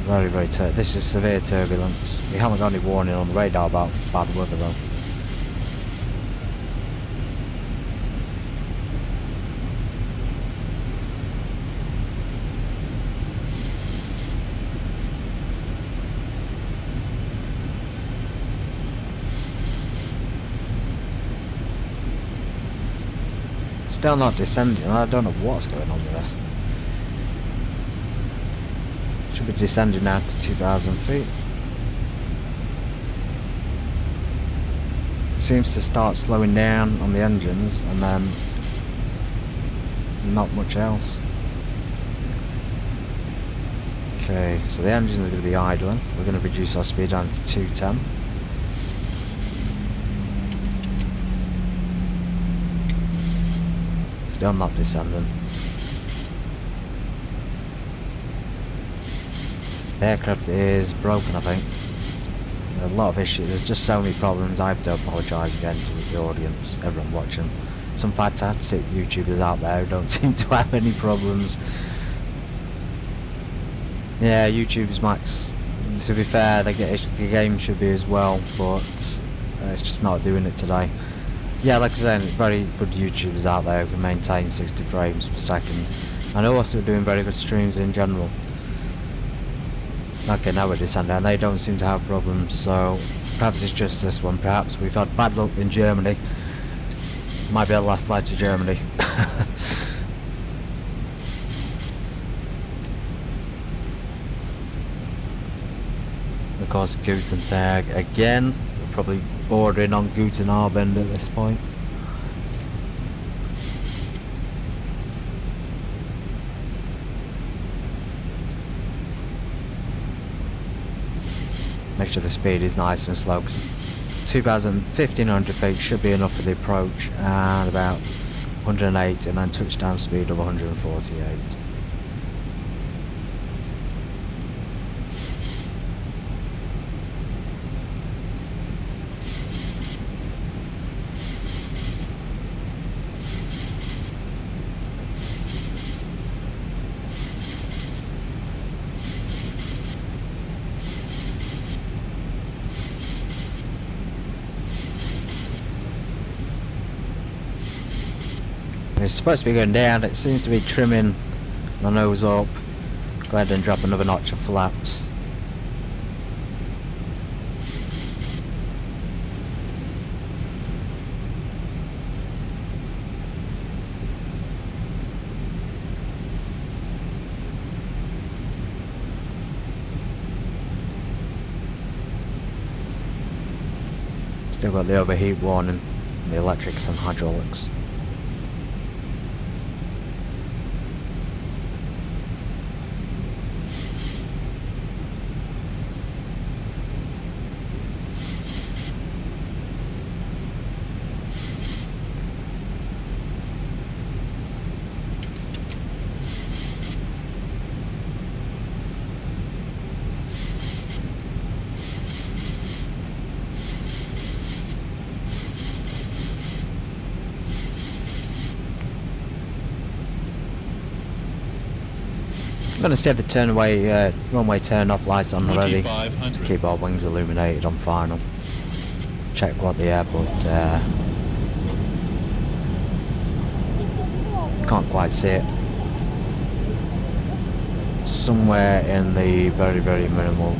Very, very this is severe turbulence. We haven't got any warning on the radar about bad weather though. Still not descending. I don't know what's going on with this. Should be descending now to 2,000 feet. Seems to start slowing down on the engines and then not much else. Okay, so the engines are going to be idling. We're going to reduce our speed down to 210. Still not descending. The aircraft is broken, I think. A lot of issues. There's just so many problems. I have to apologise again to the audience, everyone watching. Some fantastic YouTubers out there who don't seem to have any problems. Yeah, YouTube's max. To be fair, the game should be as well, but it's just not doing it today. Yeah, like I said, very good YouTubers out there who can maintain 60 frames per second, and are also doing very good streams in general. Okay, now we're descending, and they don't seem to have problems, so perhaps it's just this one. Perhaps we've had bad luck in Germany. Might be our last flight to Germany. Of course, Guten Tag again. We're probably bordering on Guten Abend at this point. Make sure the speed is nice and slow, because 1,500 feet should be enough for the approach, and about 108, and then touchdown speed of 148. It's supposed to be going down, it seems to be trimming the nose up. Go ahead and drop another notch of flaps. Still got the overheat warning, the electrics and hydraulics. I'm going to set the runway turn off lights on already. 2500. Keep our wings illuminated on final. Check what the airport can't quite see it. Somewhere in the very, very minimal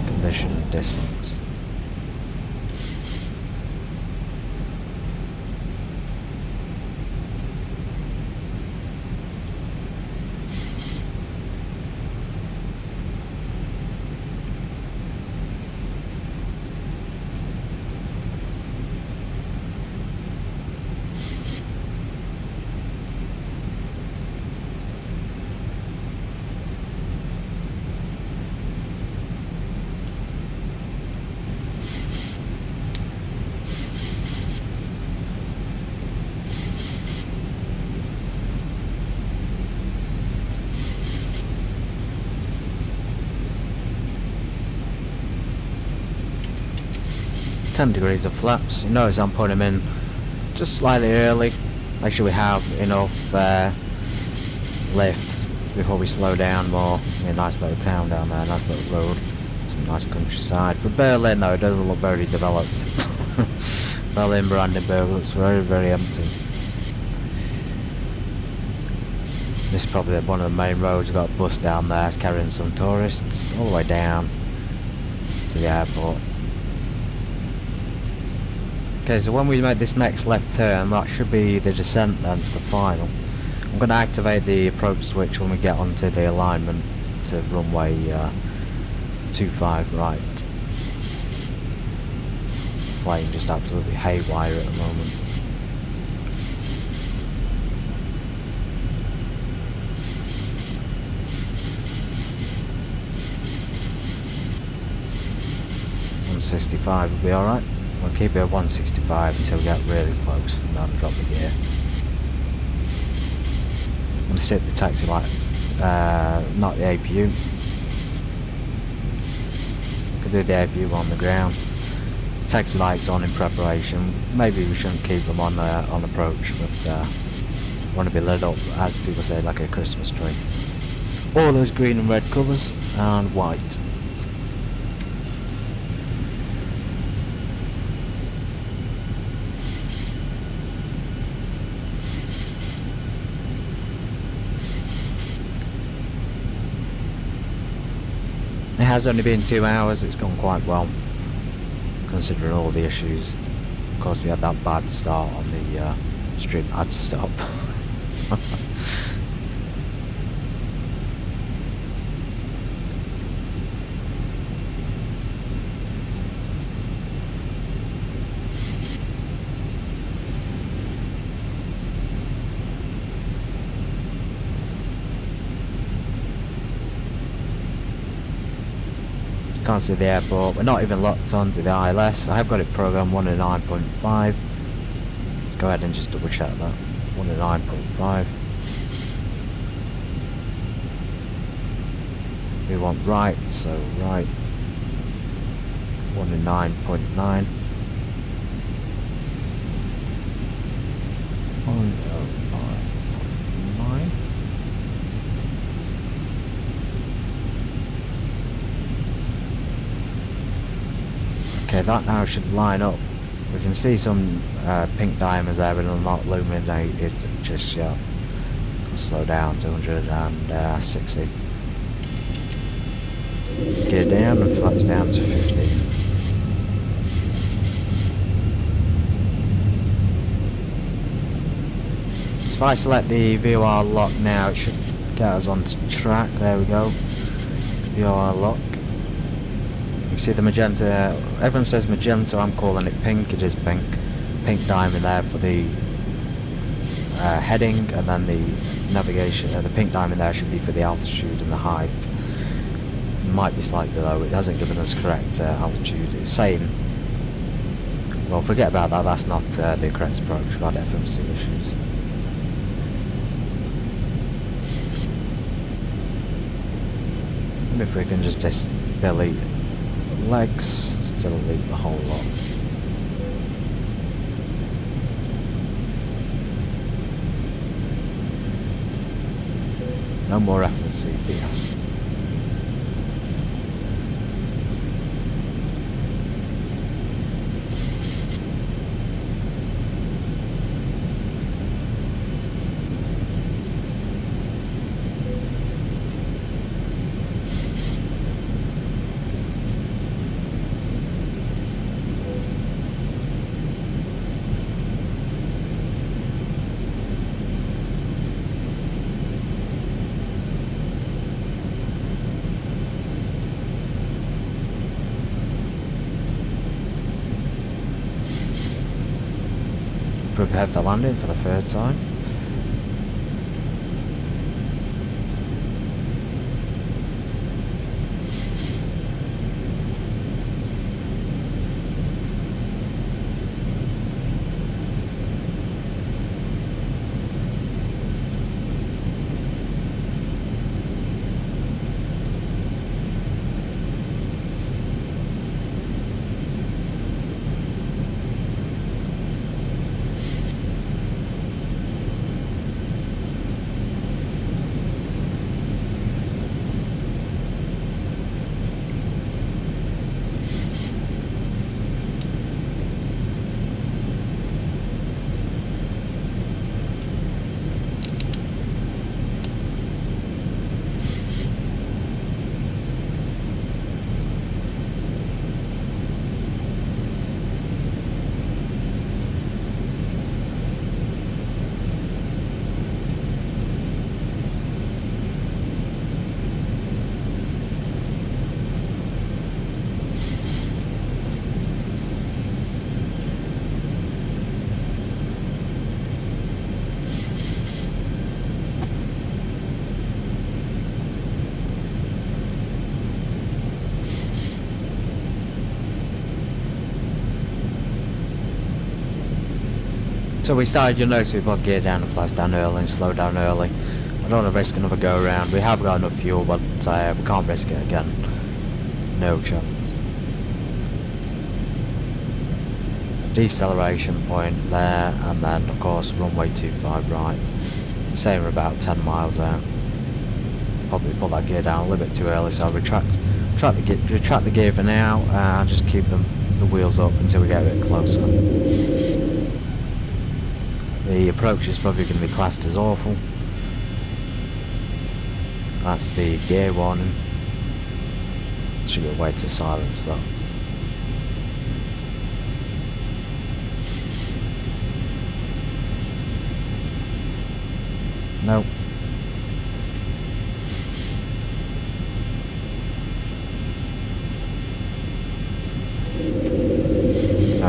condition distance. $10 degrees of flaps. You notice I'm putting them in just slightly early. Make sure we have enough lift before we slow down more. A nice little town down there, nice little road, some nice countryside. For Berlin though, it does look very developed. Berlin Brandenburg looks very, very empty. This is probably one of the main roads. We've got a bus down there carrying some tourists all the way down to the airport. Okay, so when we make this next left turn, that should be the descent then to the final. I'm going to activate the approach switch when we get onto the alignment to runway 25 right. Plane just absolutely haywire at the moment. $165 will be alright. We'll keep it at 165 until we get really close and then drop the gear. I'm going to set the taxi light, not the APU. Could do the APU on the ground. Taxi lights on in preparation. Maybe we shouldn't keep them on approach, but want to be lit up, as people say, like a Christmas tree. All those green and red colours and white. It has only been 2 hours, it's gone quite well, considering all the issues. Of course we had that bad start on the street that had to stop. Can't see the airport. We're not even locked onto the ILS. I have got it programmed 109.5. Let's go ahead and just double check that. 109.5. We want right, so right. 109.9. 109.9. Okay, that now should line up. We can see some pink diamonds there, but they're not illuminated just yet. I'll slow down to 160. Gear down and flaps down to 50. So if I select the VOR lock now, it should get us onto track. There we go. VOR lock. You see the magenta, everyone says magenta, I'm calling it pink, it is pink. Pink diamond there for the heading, and then the navigation, the pink diamond there should be for the altitude and the height. It might be slightly below, it hasn't given us correct altitude, it's saying, well forget about that, that's not the correct approach, we've got FMC issues. And if we can just delete legs, let's delete the whole lot. No more FNC BS. Prepare for landing for the third time. So we started, you'll notice we put gear down and flash down early and slow down early. I don't want to risk another go around. We have got enough fuel, but we can't risk it again. No chance. Deceleration point there, and then of course runway 25 right. Saying we're about 10 miles out. Probably put that gear down a little bit too early, so I'll retract the gear for now and just keep the wheels up until we get a bit closer. The approach is probably going to be classed as awful. That's the gear warning. Should be a way to silence that. Nope.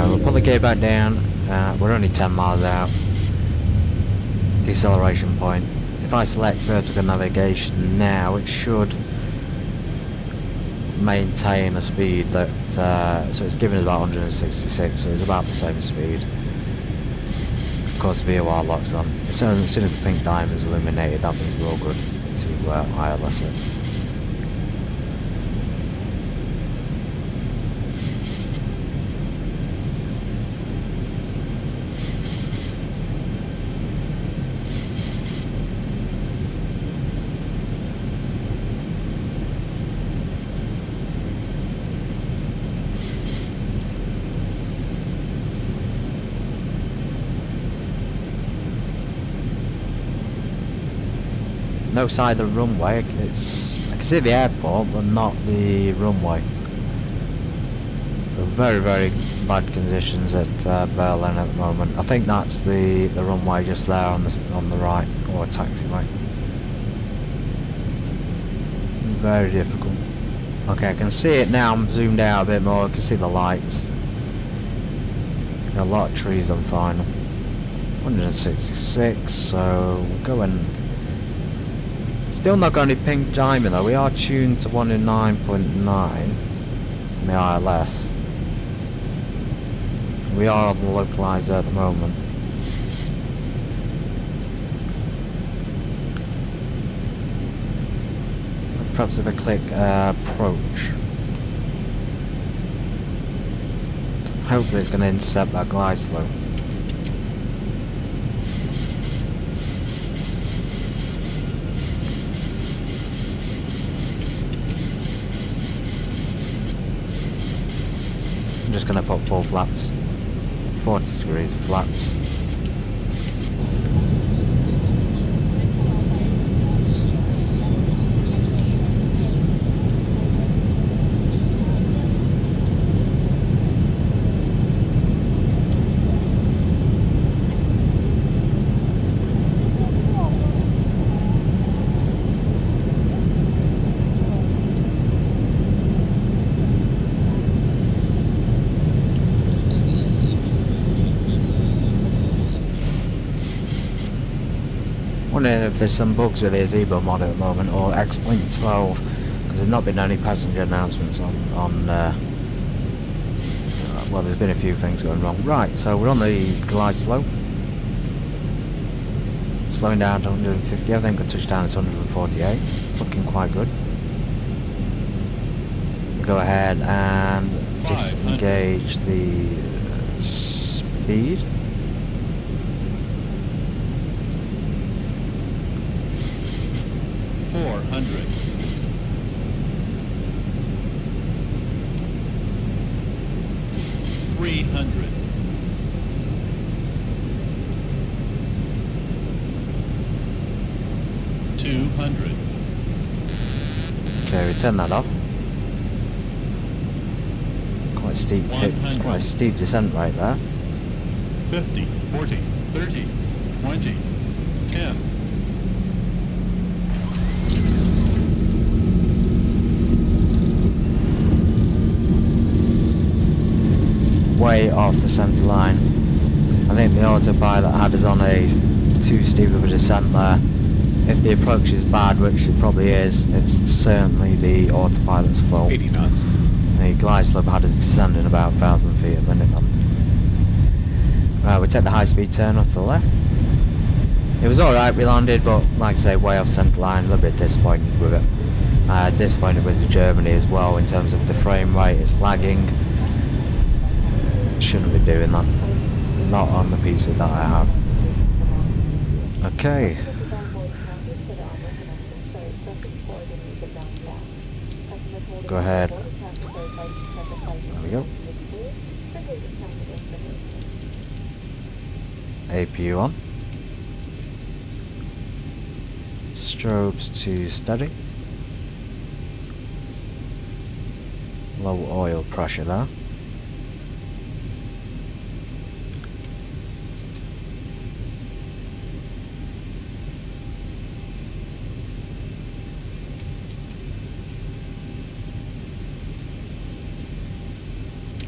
We'll put the gear back down. We're only 10 miles out. Deceleration point. If I select vertical navigation now, it should maintain a speed that so it's given us about 166, so it's about the same speed. Of course VOR locks on. As soon as the pink diamond is illuminated, that means we're all good to ILS it. No side of the runway, I can see the airport but not the runway. So very bad conditions at Berlin at the moment. I think that's the runway just there on the right, or a taxiway. Very difficult. Okay, I can see it now. I'm zoomed out a bit more. I can see the lights. Got a lot of trees on final. 166, so we're going. Still not got any pink diamond though. We are tuned to 109.9 in the ILS. We are on the localizer at the moment. Perhaps if I click approach. Hopefully it's going to intercept that glide slope. I'm just going to put 4 flaps. 40 degrees of flaps. Wondering if there's some bugs with the ZIBO mod at the moment, or X.12, because there's not been any passenger announcements on well, there's been a few things going wrong. Right, so we're on the glide slope. Slowing down to 150, I think the touchdown is 148. It's looking quite good. We'll go ahead and disengage the speed. Okay, we turn that off. Quite steep hit, quite a steep descent right there. 50, 40, 30, 20, 10. Way off the centre line. I think the autopilot had us on a too steep of a descent there. If the approach is bad, which it probably is, it's certainly the autopilot's fault. 80 knots. The glide slope had us descending about 1,000 feet a minute then. Right, we take the high speed turn off to the left. It was alright, we landed, but like I say, way off centre line, a little bit disappointed with it. Disappointed with the Germany as well in terms of the frame rate, it's lagging. Shouldn't be doing that. Not on the PC that I have. Okay. Go ahead. There we go. APU on. Strobes to steady. Low oil pressure there.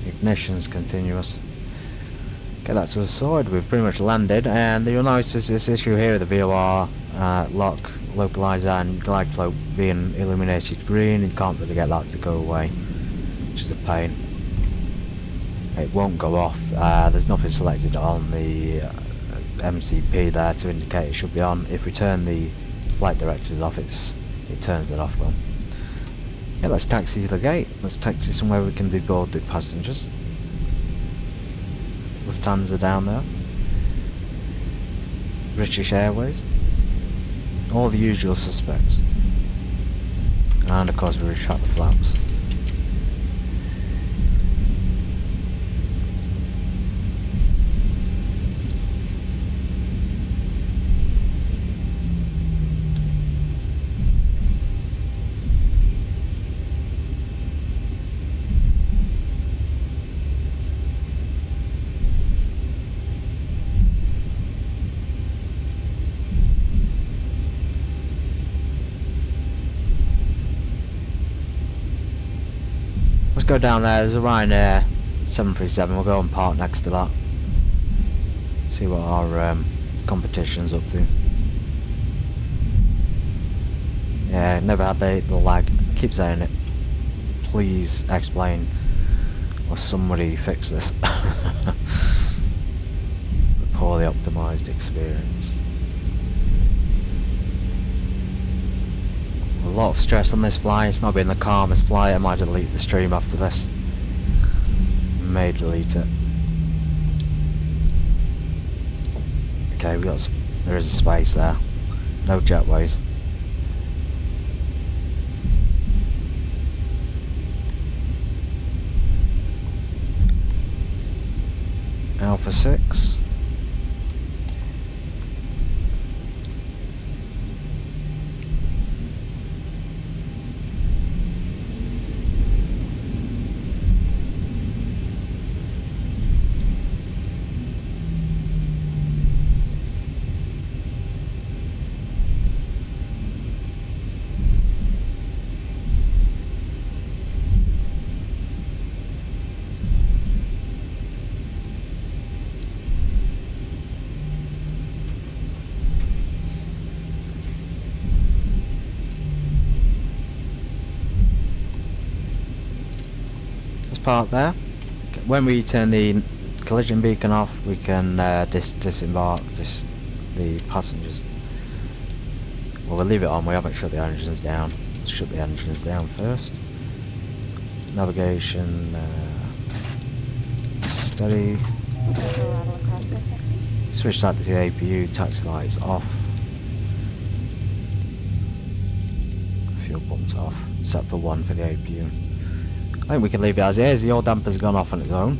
Ignition's continuous. Okay, that's us sorted. We've pretty much landed, and you'll notice this issue here with the VOR lock, localizer and glide slope being illuminated green. You can't really get that to go away, which is a pain. It won't go off. There's nothing selected on the MCP there to indicate it should be on. If we turn the flight directors off, it turns it off though. Yeah, let's taxi to the gate. Let's taxi somewhere we can deboard the passengers. Lufthansa down there. British Airways. All the usual suspects. And of course we retract the flaps. go down there. There's a Ryanair 737. We'll go and park next to that. See what our competition's up to. Yeah, never had the lag. I keep saying it. Please explain, or somebody fix this. The poorly optimised experience. A lot of stress on this flight. It's not been the calmest flight. I might delete the stream after this. May delete it. Okay, there is a space there. No jetways. Alpha 6. Park there. When we turn the collision beacon off, we can disembark the passengers. Well, we'll leave it on. We haven't shut the engines down. Let's shut the engines down first. Navigation steady. Switch that to the APU. Taxi lights off. Fuel pumps off. Set for 1 for the APU. I think we can leave it as is. The oil damper's gone off on its own.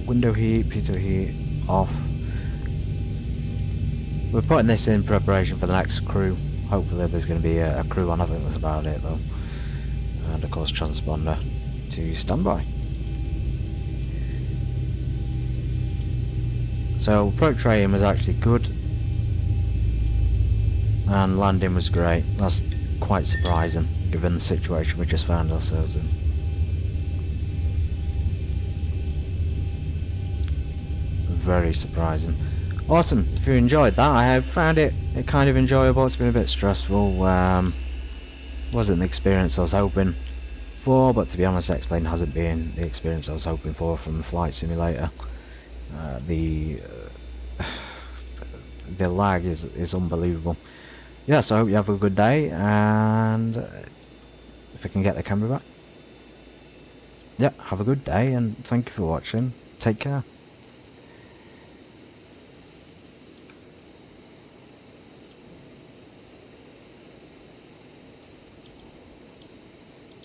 Window heat, pitot heat off. We're putting this in preparation for the next crew. Hopefully there's going to be a crew on. I think that's about it though. And of course transponder to standby. So approach rating was actually good. And landing was great. That's quite surprising, given the situation we just found ourselves in. Very surprising. Awesome. If you enjoyed that, I have found it kind of enjoyable. It's been a bit stressful. Wasn't the experience I was hoping for, but to be honest, X-Plane hasn't been the experience I was hoping for from Flight Simulator. The lag is unbelievable. Yeah, so I hope you have a good day, and if I can get the camera back. Yeah, have a good day, and thank you for watching. Take care.